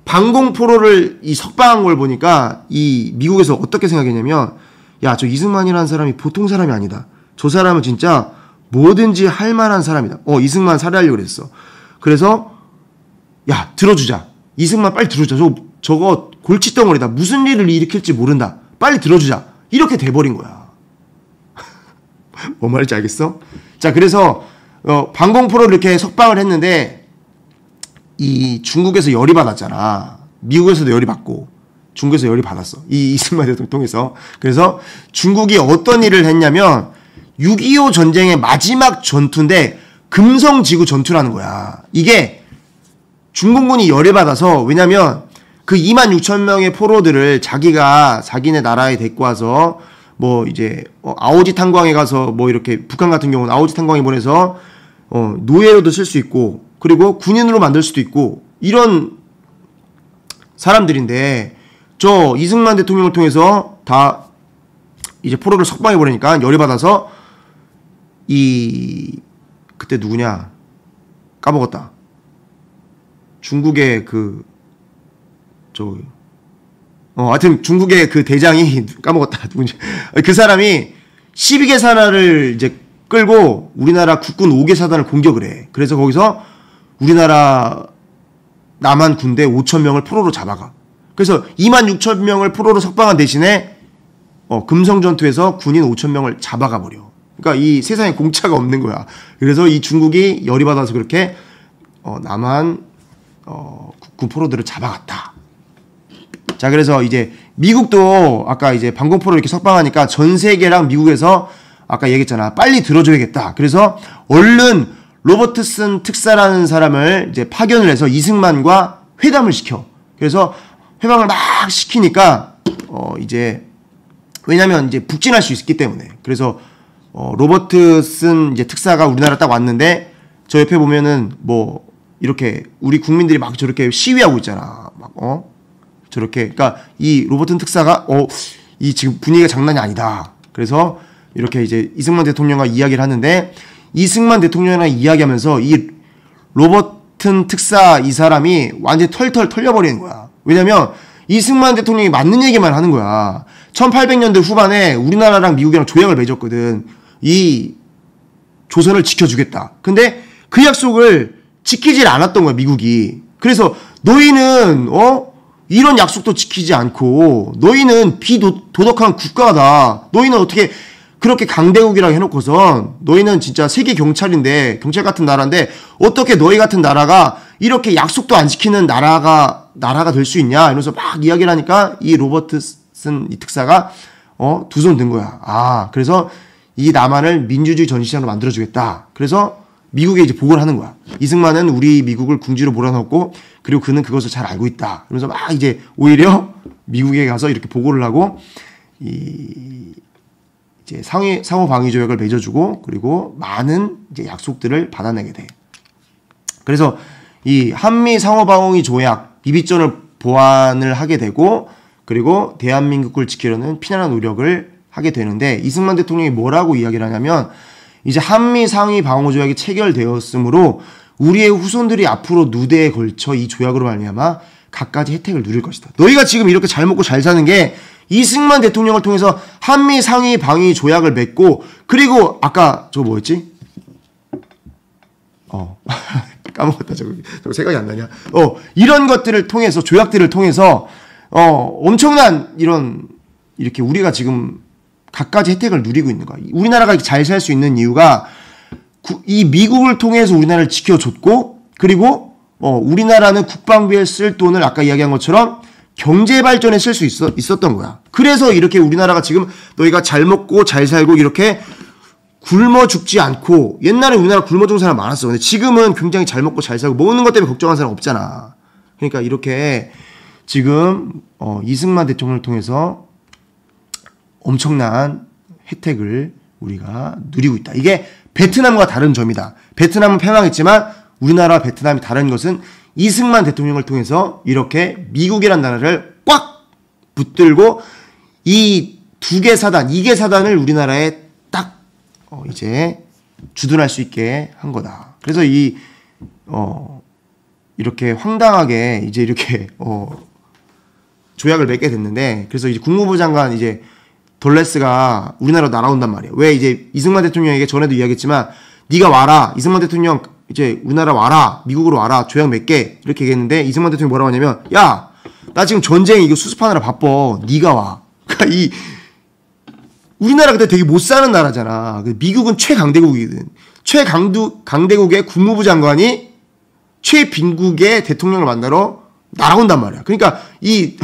방공포로를 석방한 걸 보니까 이 미국에서 어떻게 생각했냐면 야, 저 이승만이라는 사람이 보통 사람이 아니다. 저 사람은 진짜 뭐든지 할 만한 사람이다. 이승만 살해하려고 그랬어. 그래서 야, 들어주자. 이승만 빨리 들어주자. 저거 골칫덩어리다. 무슨 일을 일으킬지 모른다. 빨리 들어주자. 이렇게 돼버린 거야. 뭔 말인지 알겠어? 자, 그래서 방공포로를 이렇게 석방을 했는데 이 중국에서 열이 받았잖아. 미국에서도 열이 받고 중국에서 열이 받았어. 이 이승만 대통령 통해서. 그래서 중국이 어떤 일을 했냐면 6.25 전쟁의 마지막 전투인데 금성지구 전투라는 거야. 이게 중공군이 열이 받아서 왜냐면 그 26,000명의 포로들을 자기네 나라에 데리고 와서 뭐 이제 아오지 탄광에 가서 뭐 이렇게 북한 같은 경우는 아오지 탄광에 보내서 노예로도 쓸 수 있고 그리고 군인으로 만들 수도 있고 이런 사람들인데 저 이승만 대통령을 통해서 다 이제 포로를 석방해 버리니까 열이 받아서 그때 누구냐 까먹었다. 중국의 하여튼 중국의 그 대장이 까먹었다 누군지 그 사람이 12개 사단을 이제 끌고 우리나라 국군 5개 사단을 공격을 해. 그래서 거기서 우리나라 남한 군대 5,000명을 포로로 잡아가. 그래서 26,000명을 포로로 석방한 대신에 금성전투에서 군인 5,000명을 잡아가 버려. 그러니까 이 세상에 공짜가 없는 거야. 그래서 이 중국이 열이 받아서 그렇게 남한 국군 포로들을 잡아갔다. 자, 그래서 이제 미국도 아까 이제 방공포로 이렇게 석방하니까 전 세계랑 미국에서 아까 얘기했잖아. 빨리 들어줘야겠다. 그래서 얼른 로버트슨 특사라는 사람을 이제 파견을 해서 이승만과 회담을 시켜. 그래서 회담을 막 시키니까 이제 왜냐면 이제 북진할 수 있기 때문에. 그래서 로버트슨 이제 특사가 우리나라 딱 왔는데 저 옆에 보면은 뭐 이렇게 우리 국민들이 막 저렇게 시위하고 있잖아. 막 저렇게. 그러니까 이 로버트슨 특사가 이 지금 분위기가 장난이 아니다. 그래서 이렇게 이제 이승만 대통령과 이야기를 하는데 이승만 대통령이랑 이야기하면서 이 로버튼 특사 이 사람이 완전히 털털 털려버리는 거야. 왜냐면 이승만 대통령이 맞는 얘기만 하는 거야. 1800년대 후반에 우리나라랑 미국이랑 조약을 맺었거든. 이 조선을 지켜주겠다. 근데 그 약속을 지키질 않았던 거야, 미국이. 그래서 너희는 이런 약속도 지키지 않고 너희는 비도덕한 국가다. 너희는 어떻게 그렇게 강대국이라고 해놓고선 너희는 진짜 세계 경찰인데 경찰 같은 나라인데 어떻게 너희 같은 나라가 이렇게 약속도 안 지키는 나라가 될 수 있냐 이러면서 막 이야기를 하니까 이 로버트슨 이 특사가 두 손 든 거야. 그래서 이 남한을 민주주의 전시장으로 만들어주겠다. 그래서 미국에 이제 보고를 하는 거야. 이승만은 우리 미국을 궁지로 몰아넣었고 그리고 그는 그것을 잘 알고 있다. 그러면서 막 이제 오히려 미국에 가서 이렇게 보고를 하고 이제 상호 방위 조약을 맺어주고 그리고 많은 이제 약속들을 받아내게 돼. 그래서 이 한미 상호방위 조약 비비전을 보완을 하게 되고 그리고 대한민국을 지키려는 피난한 노력을 하게 되는데 이승만 대통령이 뭐라고 이야기를 하냐면 이제 한미 상위 방어 조약이 체결되었으므로 우리의 후손들이 앞으로 누대에 걸쳐 이 조약으로 말미암아 갖가지 혜택을 누릴 것이다. 너희가 지금 이렇게 잘 먹고 잘 사는 게 이승만 대통령을 통해서 한미 상위 방위 조약을 맺고 그리고 아까 저거 뭐였지? 까먹었다. 저거 생각이 안 나냐? 이런 것들을 통해서 조약들을 통해서 엄청난 이렇게 우리가 지금 갖가지 혜택을 누리고 있는 거야. 우리나라가 잘 살 수 있는 이유가 이 미국을 통해서 우리나라를 지켜줬고 그리고 우리나라는 국방비에 쓸 돈을 아까 이야기한 것처럼 경제 발전에 쓸 수 있었던 거야. 그래서 이렇게 우리나라가 지금 너희가 잘 먹고 잘 살고 이렇게 굶어 죽지 않고 옛날에 우리나라 굶어 죽는 사람 많았어. 근데 지금은 굉장히 잘 먹고 잘 살고 먹는 것 때문에 걱정하는 사람 없잖아. 그러니까 이렇게 지금 이승만 대통령을 통해서 엄청난 혜택을 우리가 누리고 있다. 이게 베트남과 다른 점이다. 베트남은 패망했지만 우리나라와 베트남이 다른 것은 이승만 대통령을 통해서 이렇게 미국이란 나라를 꽉 붙들고 이 2개 사단, 2개 사단을 우리나라에 딱 이제 주둔할 수 있게 한 거다. 그래서 이렇게 황당하게 이제 이렇게 조약을 맺게 됐는데 그래서 이제 국무부 장관 이제 돌레스가 우리나라로 날아온단 말이에요. 왜 이제 이승만 대통령에게 전에도 이야기했지만 네가 와라. 이승만 대통령 이제 우리나라 와라. 미국으로 와라. 조약 맺게. 이렇게 얘기했는데 이승만 대통령이 뭐라고 하냐면 야, 나 지금 전쟁 이거 수습하느라 바빠. 네가 와. 그러니까 우리나라 그때 되게 못 사는 나라잖아. 미국은 최강대국이거든. 최강대국의 국무부 장관이 최빈국의 대통령을 만나러 날아온단 말이야. 그러니까 이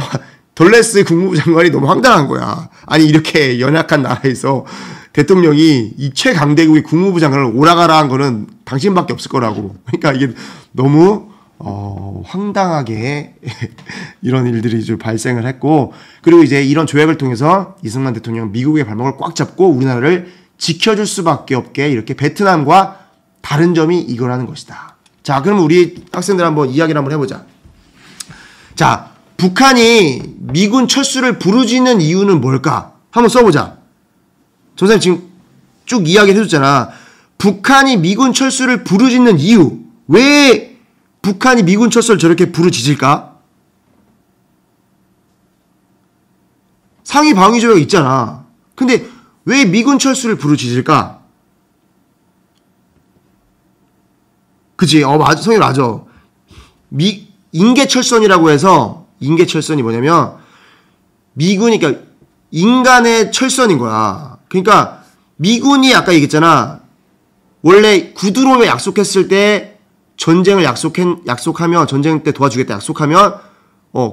돌레스 국무부 장관이 너무 황당한 거야. 아니 이렇게 연약한 나라에서 대통령이 이 최강대국의 국무부 장관을 오라가라 한 거는 당신밖에 없을 거라고. 그러니까 이게 너무 황당하게 이런 일들이 좀 발생을 했고 그리고 이제 이런 조약을 통해서 이승만 대통령은 미국의 발목을 꽉 잡고 우리나라를 지켜줄 수밖에 없게 이렇게 베트남과 다른 점이 이거라는 것이다. 자, 그럼 우리 학생들 한번 이야기를 한번 해보자. 자, 북한이 미군 철수를 부르짖는 이유는 뭘까? 한번 써보자. 선생님 지금 쭉 이야기 해줬잖아. 북한이 미군 철수를 부르짖는 이유. 왜 북한이 미군 철수를 저렇게 부르짖을까? 상위 방위 조약이 있잖아. 근데 왜 미군 철수를 부르짖을까? 그치? 맞아. 성이 맞아. 인계철선이라고 해서 인계철선이 뭐냐면 미군이 그러니까 인간의 철선인 거야. 그러니까 미군이 아까 얘기했잖아. 원래 구두로에 약속했을 때 전쟁을 약속하면 전쟁 때 도와주겠다 약속하면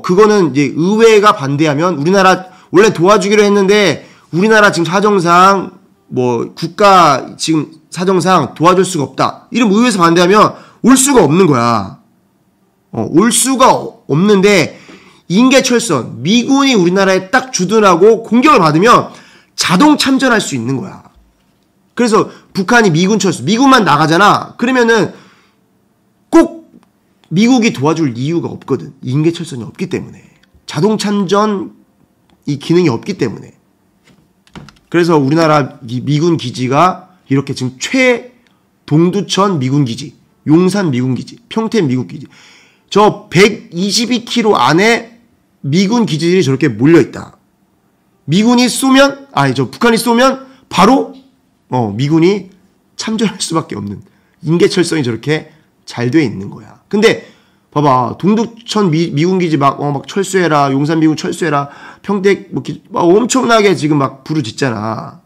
그거는 이제 의회가 반대하면 우리나라 원래 도와주기로 했는데 우리나라 지금 사정상 뭐 국가 지금 사정상 도와줄 수가 없다. 이러면 의회에서 반대하면 올 수가 없는 거야. 올 수가 없는데 인계철선 미군이 우리나라에 딱 주둔하고 공격을 받으면 자동 참전할 수 있는 거야. 그래서 북한이 미군 철수 미군만 나가잖아. 그러면은 꼭 미국이 도와줄 이유가 없거든. 인계철선이 없기 때문에 자동 참전 이 기능이 없기 때문에. 그래서 우리나라 미군 기지가 이렇게 지금 동두천 미군 기지, 용산 미군 기지, 평택 미군 기지 저 122km 안에 미군 기지들이 저렇게 몰려있다. 미군이 쏘면 북한이 쏘면 바로 미군이 참전할 수밖에 없는 인계철선이 저렇게 잘 돼 있는 거야. 근데 봐봐 동두천 미군 기지 막 철수해라, 용산 미군 철수해라, 평택 막 엄청나게 지금 막 부르짖잖아.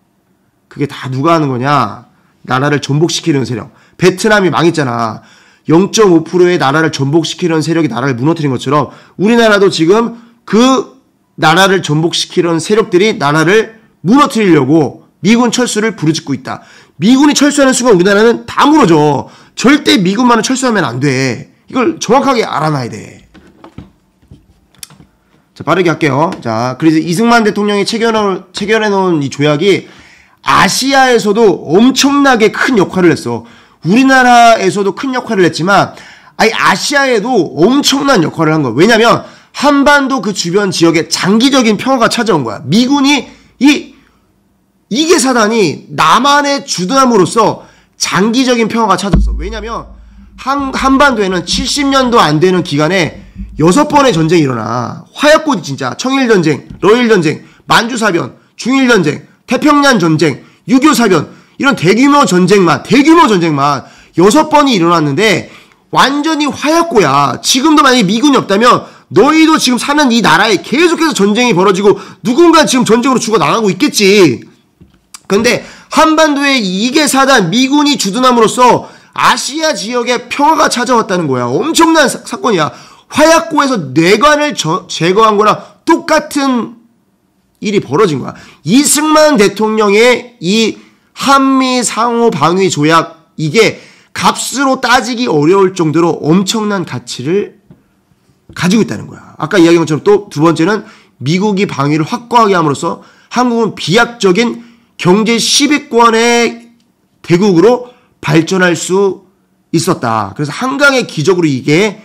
그게 다 누가 하는 거냐? 나라를 전복시키려는 세력. 베트남이 망했잖아. 0.5%의 나라를 전복시키려는 세력이 나라를 무너뜨린 것처럼 우리나라도 지금 그 나라를 전복시키려는 세력들이 나라를 무너뜨리려고 미군 철수를 부르짖고 있다. 미군이 철수하는 순간 우리나라는 다 무너져. 절대 미군만은 철수하면 안 돼. 이걸 정확하게 알아놔야 돼. 자, 빠르게 할게요. 자, 그래서 이승만 대통령이 체결해놓은 이 조약이 아시아에서도 엄청나게 큰 역할을 했어. 우리나라에서도 큰 역할을 했지만 아니 아시아에도 엄청난 역할을 한 거야. 왜냐면 한반도 그 주변 지역에 장기적인 평화가 찾아온 거야. 미군이 이게 사단이 남한에 주둔함으로써 장기적인 평화가 찾았어. 왜냐면 한반도에는 70년도 안 되는 기간에 6번의 전쟁이 일어나. 화약고지 진짜. 청일전쟁, 러일전쟁, 만주사변, 중일전쟁, 태평양 전쟁, 6.25사변 이런 대규모 전쟁만 6번이 일어났는데 완전히 화약고야. 지금도 만약에 미군이 없다면 너희도 지금 사는 이 나라에 계속해서 전쟁이 벌어지고 누군가 지금 전쟁으로 죽어나가고 있겠지. 근데 한반도에 이게 사단 미군이 주둔함으로써 아시아 지역에 평화가 찾아왔다는 거야. 엄청난 사건이야. 화약고에서 뇌관을 제거한 거랑 똑같은 일이 벌어진 거야. 이승만 대통령의 이 한미 상호 방위 조약 이게 값으로 따지기 어려울 정도로 엄청난 가치를 가지고 있다는 거야. 아까 이야기한 것처럼 또 두 번째는 미국이 방위를 확고하게 함으로써 한국은 비약적인 경제 10위권의 대국으로 발전할 수 있었다. 그래서 한강의 기적으로 이게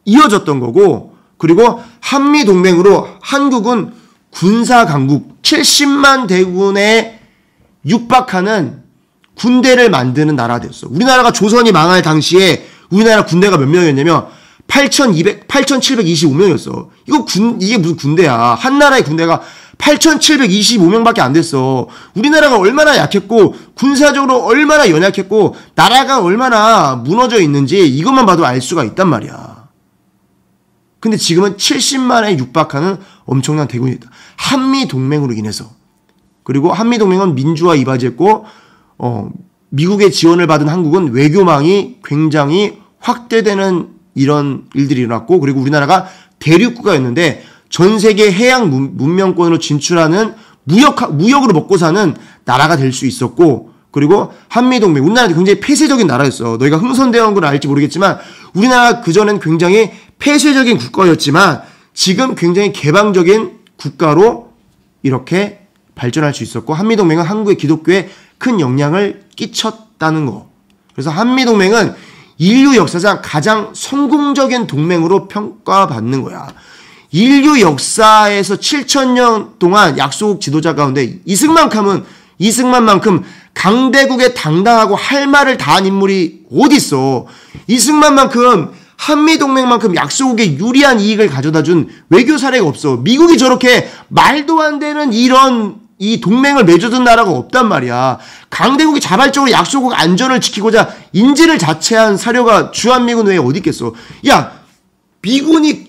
이어졌던 거고, 그리고 한미동맹으로 한국은 군사강국 70만 대군에 육박하는 군대를 만드는 나라가 됐어. 우리나라가 조선이 망할 당시에 우리나라 군대가 몇 명이었냐면 8,725명이었어. 이게 무슨 군대야. 한 나라의 군대가 8,725명밖에 안 됐어. 우리나라가 얼마나 약했고 군사적으로 얼마나 연약했고 나라가 얼마나 무너져 있는지 이것만 봐도 알 수가 있단 말이야. 근데 지금은 70만에 육박하는 엄청난 대군이 있다. 한미동맹으로 인해서. 그리고 한미동맹은 민주화 이바지했고 미국의 지원을 받은 한국은 외교망이 굉장히 확대되는 이런 일들이 일어났고, 그리고 우리나라가 대륙국가였는데 전 세계 해양 문명권으로 진출하는 무역으로 먹고 사는 나라가 될 수 있었고, 그리고 한미동맹, 우리나라도 굉장히 폐쇄적인 나라였어. 너희가 흥선대원군 걸 알지 모르겠지만 우리나라 그전엔 굉장히 폐쇄적인 국가였지만 지금 굉장히 개방적인 국가로 이렇게 발전할 수 있었고, 한미동맹은 한국의 기독교에 큰 영향을 끼쳤다는 거. 그래서 한미동맹은 인류 역사상 가장 성공적인 동맹으로 평가받는 거야. 인류 역사에서 7,000년 동안 약소국 지도자 가운데 이승만만큼 강대국에 당당하고 할 말을 다한 인물이 어디 있어. 이승만만큼 한미동맹만큼 약소국에 유리한 이익을 가져다준 외교 사례가 없어. 미국이 저렇게 말도 안 되는 이 동맹을 맺어둔 나라가 없단 말이야. 강대국이 자발적으로 약소국 안전을 지키고자 인질을 자체한 사료가 주한미군 외에 어디 있겠어. 야, 미군이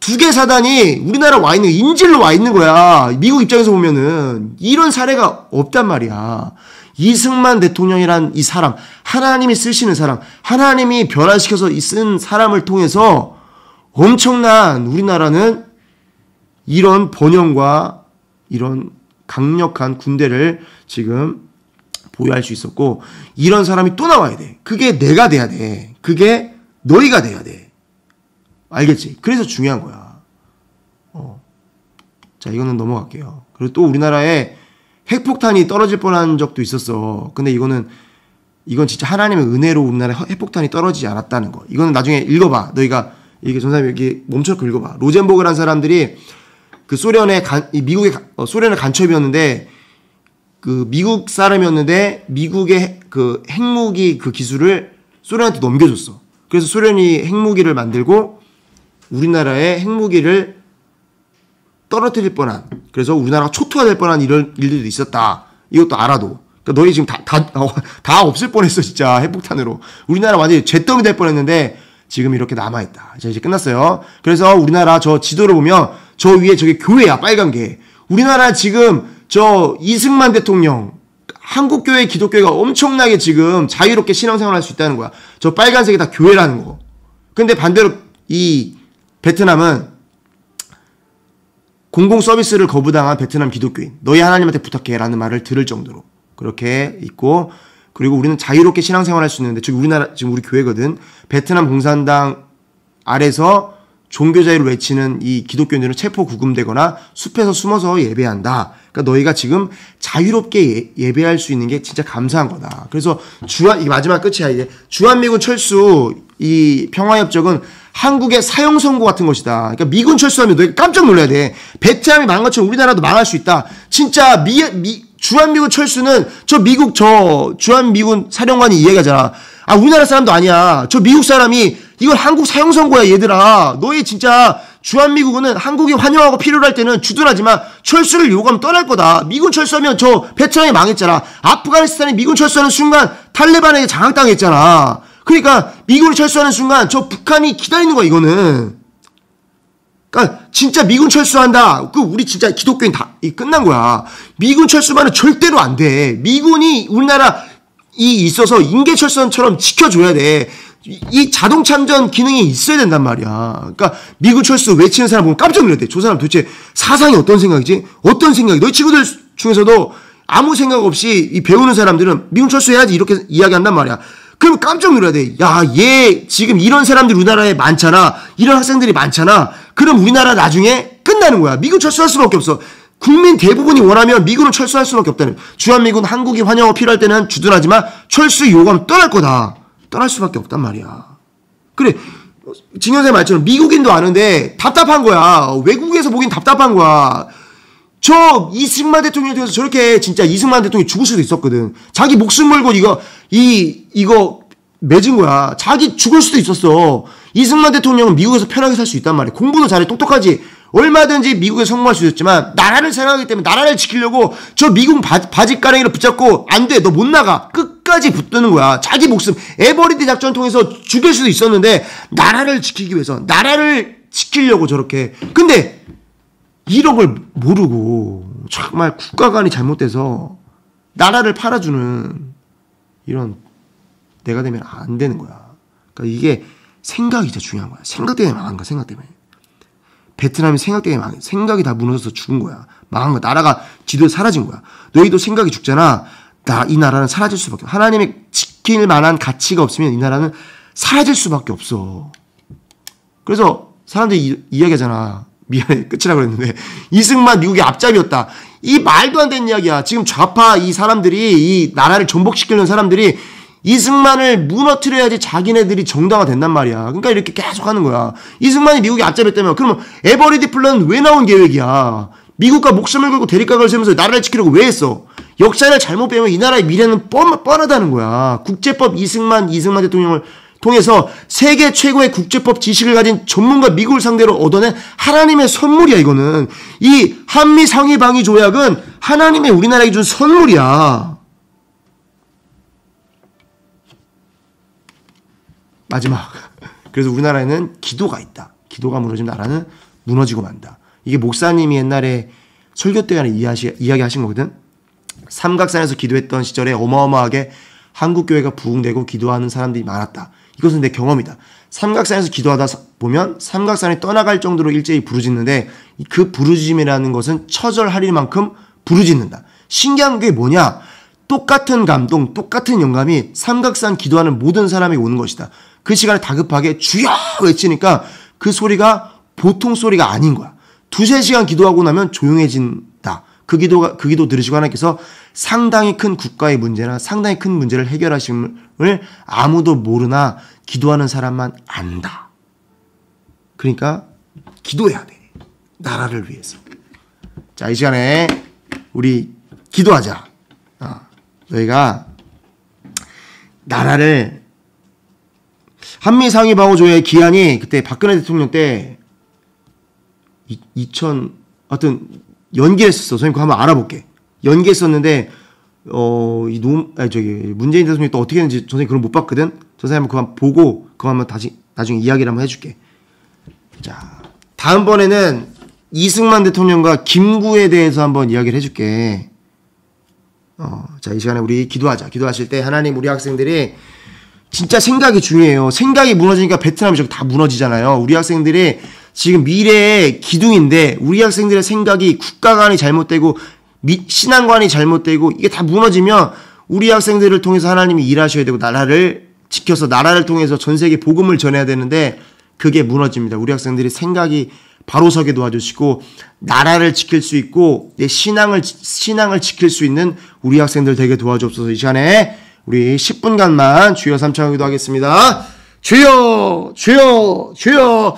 2개 사단이 우리나라 와 있는, 인질로 와 있는 거야. 미국 입장에서 보면은. 이런 사례가 없단 말이야. 이승만 대통령이란 이 사람, 하나님이 쓰시는 사람, 하나님이 변화시켜서 쓴 사람을 통해서 엄청난 우리나라는 이런 번영과 이런 강력한 군대를 지금 보유할 수 있었고, 이런 사람이 또 나와야 돼. 그게 내가 돼야 돼. 그게 너희가 돼야 돼. 알겠지? 그래서 중요한 거야. 자, 이거는 넘어갈게요. 그리고 또 우리나라에 핵폭탄이 떨어질 뻔한 적도 있었어. 근데 이건 진짜 하나님의 은혜로 우리나라에 핵폭탄이 떨어지지 않았다는 거. 이거는 나중에 읽어봐. 너희가 이게 전사님 여기 멈춰서 읽어봐. 로젠버그라는 사람들이 그 소련의 간첩이었는데 그 미국 사람이었는데 미국의 그 핵무기 그 기술을 소련한테 넘겨줬어. 그래서 소련이 핵무기를 만들고 우리나라의 핵무기를 떨어뜨릴 뻔한, 그래서 우리나라가 초토화될 뻔한 이런 일들도 있었다. 이것도 알아도. 그러니까 너희 지금 다 없을 뻔했어 진짜 핵폭탄으로. 우리나라 완전히 잿더미 될 뻔했는데 지금 이렇게 남아있다. 자, 이제 끝났어요. 그래서 우리나라 저 지도를 보면 저 위에 저게 교회야, 빨간 게. 우리나라 지금 저 이승만 대통령, 한국교회, 기독교회가 엄청나게 지금 자유롭게 신앙생활 할 수 있다는 거야. 저 빨간색이 다 교회라는 거. 근데 반대로 이 베트남은 공공 서비스를 거부당한 베트남 기독교인, 너희 하나님한테 부탁해라는 말을 들을 정도로 그렇게 있고, 그리고 우리는 자유롭게 신앙생활 할 수 있는데, 저기 우리나라 지금 우리 교회거든. 베트남 공산당 아래서 종교 자유를 외치는 이 기독교인들은 체포 구금되거나 숲에서 숨어서 예배한다. 그러니까 너희가 지금 자유롭게 예배할 수 있는 게 진짜 감사한 거다. 그래서 이게 마지막 끝이야. 이제 주한미군 철수 이 평화협정은 한국의 사형 선고 같은 것이다. 그러니까 미군 철수하면 너희가 깜짝 놀라야 돼. 베트남이 망한 것처럼 우리나라도 망할 수 있다. 진짜 주한미군 철수는 주한미군 사령관이 이야기하잖아. 아, 우리나라 사람도 아니야. 저 미국 사람이 이건 한국 사형 선고야, 얘들아. 너희 진짜 주한미군은 한국이 환영하고 필요로 할 때는 주둔하지만 철수를 요구하면 떠날 거다. 미군 철수하면 저 베트남이 망했잖아. 아프가니스탄이 미군 철수하는 순간 탈레반에게 장악당했잖아. 그러니까 미군이 철수하는 순간 저 북한이 기다리는 거야, 이거는. 그러니까 진짜 미군 철수한다. 우리 진짜 기독교인 다 끝난 거야. 미군 철수만은 절대로 안 돼. 미군이 우리나라 있어서 인계철선처럼 지켜줘야 돼. 이 자동참전 기능이 있어야 된단 말이야. 그러니까 미군 철수 외치는 사람 보면 깜짝 놀랐대. 저 사람 도대체 사상이 어떤 생각이지? 어떤 생각이? 너희 친구들 중에서도 아무 생각 없이 이 배우는 사람들은 미군 철수해야지 이렇게 이야기한단 말이야. 그럼 깜짝 놀라야 돼. 야, 얘 지금 이런 사람들이 우리나라에 많잖아. 이런 학생들이 많잖아. 그럼 우리나라 나중에 끝나는 거야. 미군 철수할 수밖에 없어. 국민 대부분이 원하면 미군은 철수할 수밖에 없다는. 주한미군 한국이 환영하고 필요할 때는 주둔하지만 철수 요구하면 떠날 거다. 떠날 수밖에 없단 말이야. 그래, 진현세 말처럼 미국인도 아는데 답답한 거야. 외국에서 보긴 답답한 거야. 저 이승만 대통령에 대해서 저렇게 진짜 이승만 대통령이 죽을 수도 있었거든. 자기 목숨 걸고 이거 맺은 거야. 자기 죽을 수도 있었어. 이승만 대통령은 미국에서 편하게 살 수 있단 말이야. 공부도 잘해, 똑똑하지. 얼마든지 미국에 성공할 수 있었지만 나라를 생각하기 때문에 나라를 지키려고 저 미국 바지가랑이를 붙잡고 안 돼, 너 못 나가. 끝까지 붙드는 거야. 자기 목숨. 에버리드 작전 통해서 죽일 수도 있었는데 나라를 지키기 위해서, 나라를 지키려고 저렇게. 근데 이런 걸 모르고 정말 국가관이 잘못돼서 나라를 팔아주는 이런 내가 되면 안 되는 거야. 그러니까 이게 생각이 진짜 중요한 거야. 생각 때문에 망한 거야. 생각 때문에. 베트남이 생각 때문에 망해. 생각이 다 무너져서 죽은 거야. 망한 거야. 나라가 지도에 사라진 거야. 너희도 생각이 죽잖아. 이 나라는 사라질 수밖에 없어. 하나님이 지킬 만한 가치가 없으면 이 나라는 사라질 수밖에 없어. 그래서 사람들이 이야기하잖아. 미안해, 끝이라고 그랬는데 이승만 미국의 앞잡이였다. 이 말도 안 되는 이야기야. 지금 좌파 이 사람들이, 이 나라를 전복시키는 사람들이 이승만을 무너뜨려야지 자기네들이 정당화 된단 말이야. 그러니까 이렇게 계속 하는 거야. 이승만이 미국의 앞잡이였다면 그러면 에버리디 플랜은 왜 나온 계획이야? 미국과 목숨을 걸고 대립각을 세우면서 나라를 지키려고 왜 했어? 역사를 잘못 배우면 이 나라의 미래는 뻔하다는 거야. 국제법 이승만 대통령을 통해서 세계 최고의 국제법 지식을 가진 전문가 미국을 상대로 얻어낸 하나님의 선물이야, 이거는. 이 한미 상위 방위 조약은 하나님의 우리나라에게 준 선물이야. 마지막. 그래서 우리나라에는 기도가 있다. 기도가 무너지면 나라는 무너지고 만다. 이게 목사님이 옛날에 설교 때 이야기하신 거거든. 삼각산에서 기도했던 시절에 어마어마하게 한국교회가 부흥되고 기도하는 사람들이 많았다. 이것은 내 경험이다. 삼각산에서 기도하다 보면 삼각산이 떠나갈 정도로 일제히 부르짖는데 그 부르짖음이라는 것은 처절할 만큼 부르짖는다. 신기한 게 뭐냐? 똑같은 감동, 똑같은 영감이 삼각산 기도하는 모든 사람에게 오는 것이다. 그 시간에 다급하게 주여 외치니까 그 소리가 보통 소리가 아닌 거야. 두세 시간 기도하고 나면 조용해진다. 그 기도 들으시고 하나님께서 상당히 큰 국가의 문제나 상당히 큰 문제를 해결하심을 아무도 모르나 기도하는 사람만 안다. 그러니까 기도해야 돼. 나라를 위해서. 자, 이 시간에 우리 기도하자. 너희가 나라를 한미 상위 방어 조약의 기한이 그때 박근혜 대통령 때 하여튼 연기했었어. 선생님 그거 한번 알아볼게. 연기했었는데 문재인 대통령이 또 어떻게 했는지 선생님 그걸 못 봤거든. 선생님 그거 한번 보고 그거 한번 다시 나중에 이야기를 한번 해줄게. 자, 다음번에는 이승만 대통령과 김구에 대해서 한번 이야기를 해줄게. 자, 이 시간에 우리 기도하자. 기도하실 때 하나님, 우리 학생들이 진짜 생각이 중요해요. 생각이 무너지니까 베트남이 저기 다 무너지잖아요. 우리 학생들이 지금 미래의 기둥인데 우리 학생들의 생각이 국가관이 잘못되고 신앙관이 잘못되고 이게 다 무너지면 우리 학생들을 통해서 하나님이 일하셔야 되고 나라를 지켜서 나라를 통해서 전 세계 복음을 전해야 되는데 그게 무너집니다. 우리 학생들이 생각이 바로 서게 도와주시고 나라를 지킬 수 있고 내 신앙을 지킬 수 있는 우리 학생들 되게 도와주옵소서. 이 시간에 우리 10분간만 주여 삼창하기도 하겠습니다. 주여 주여 주여.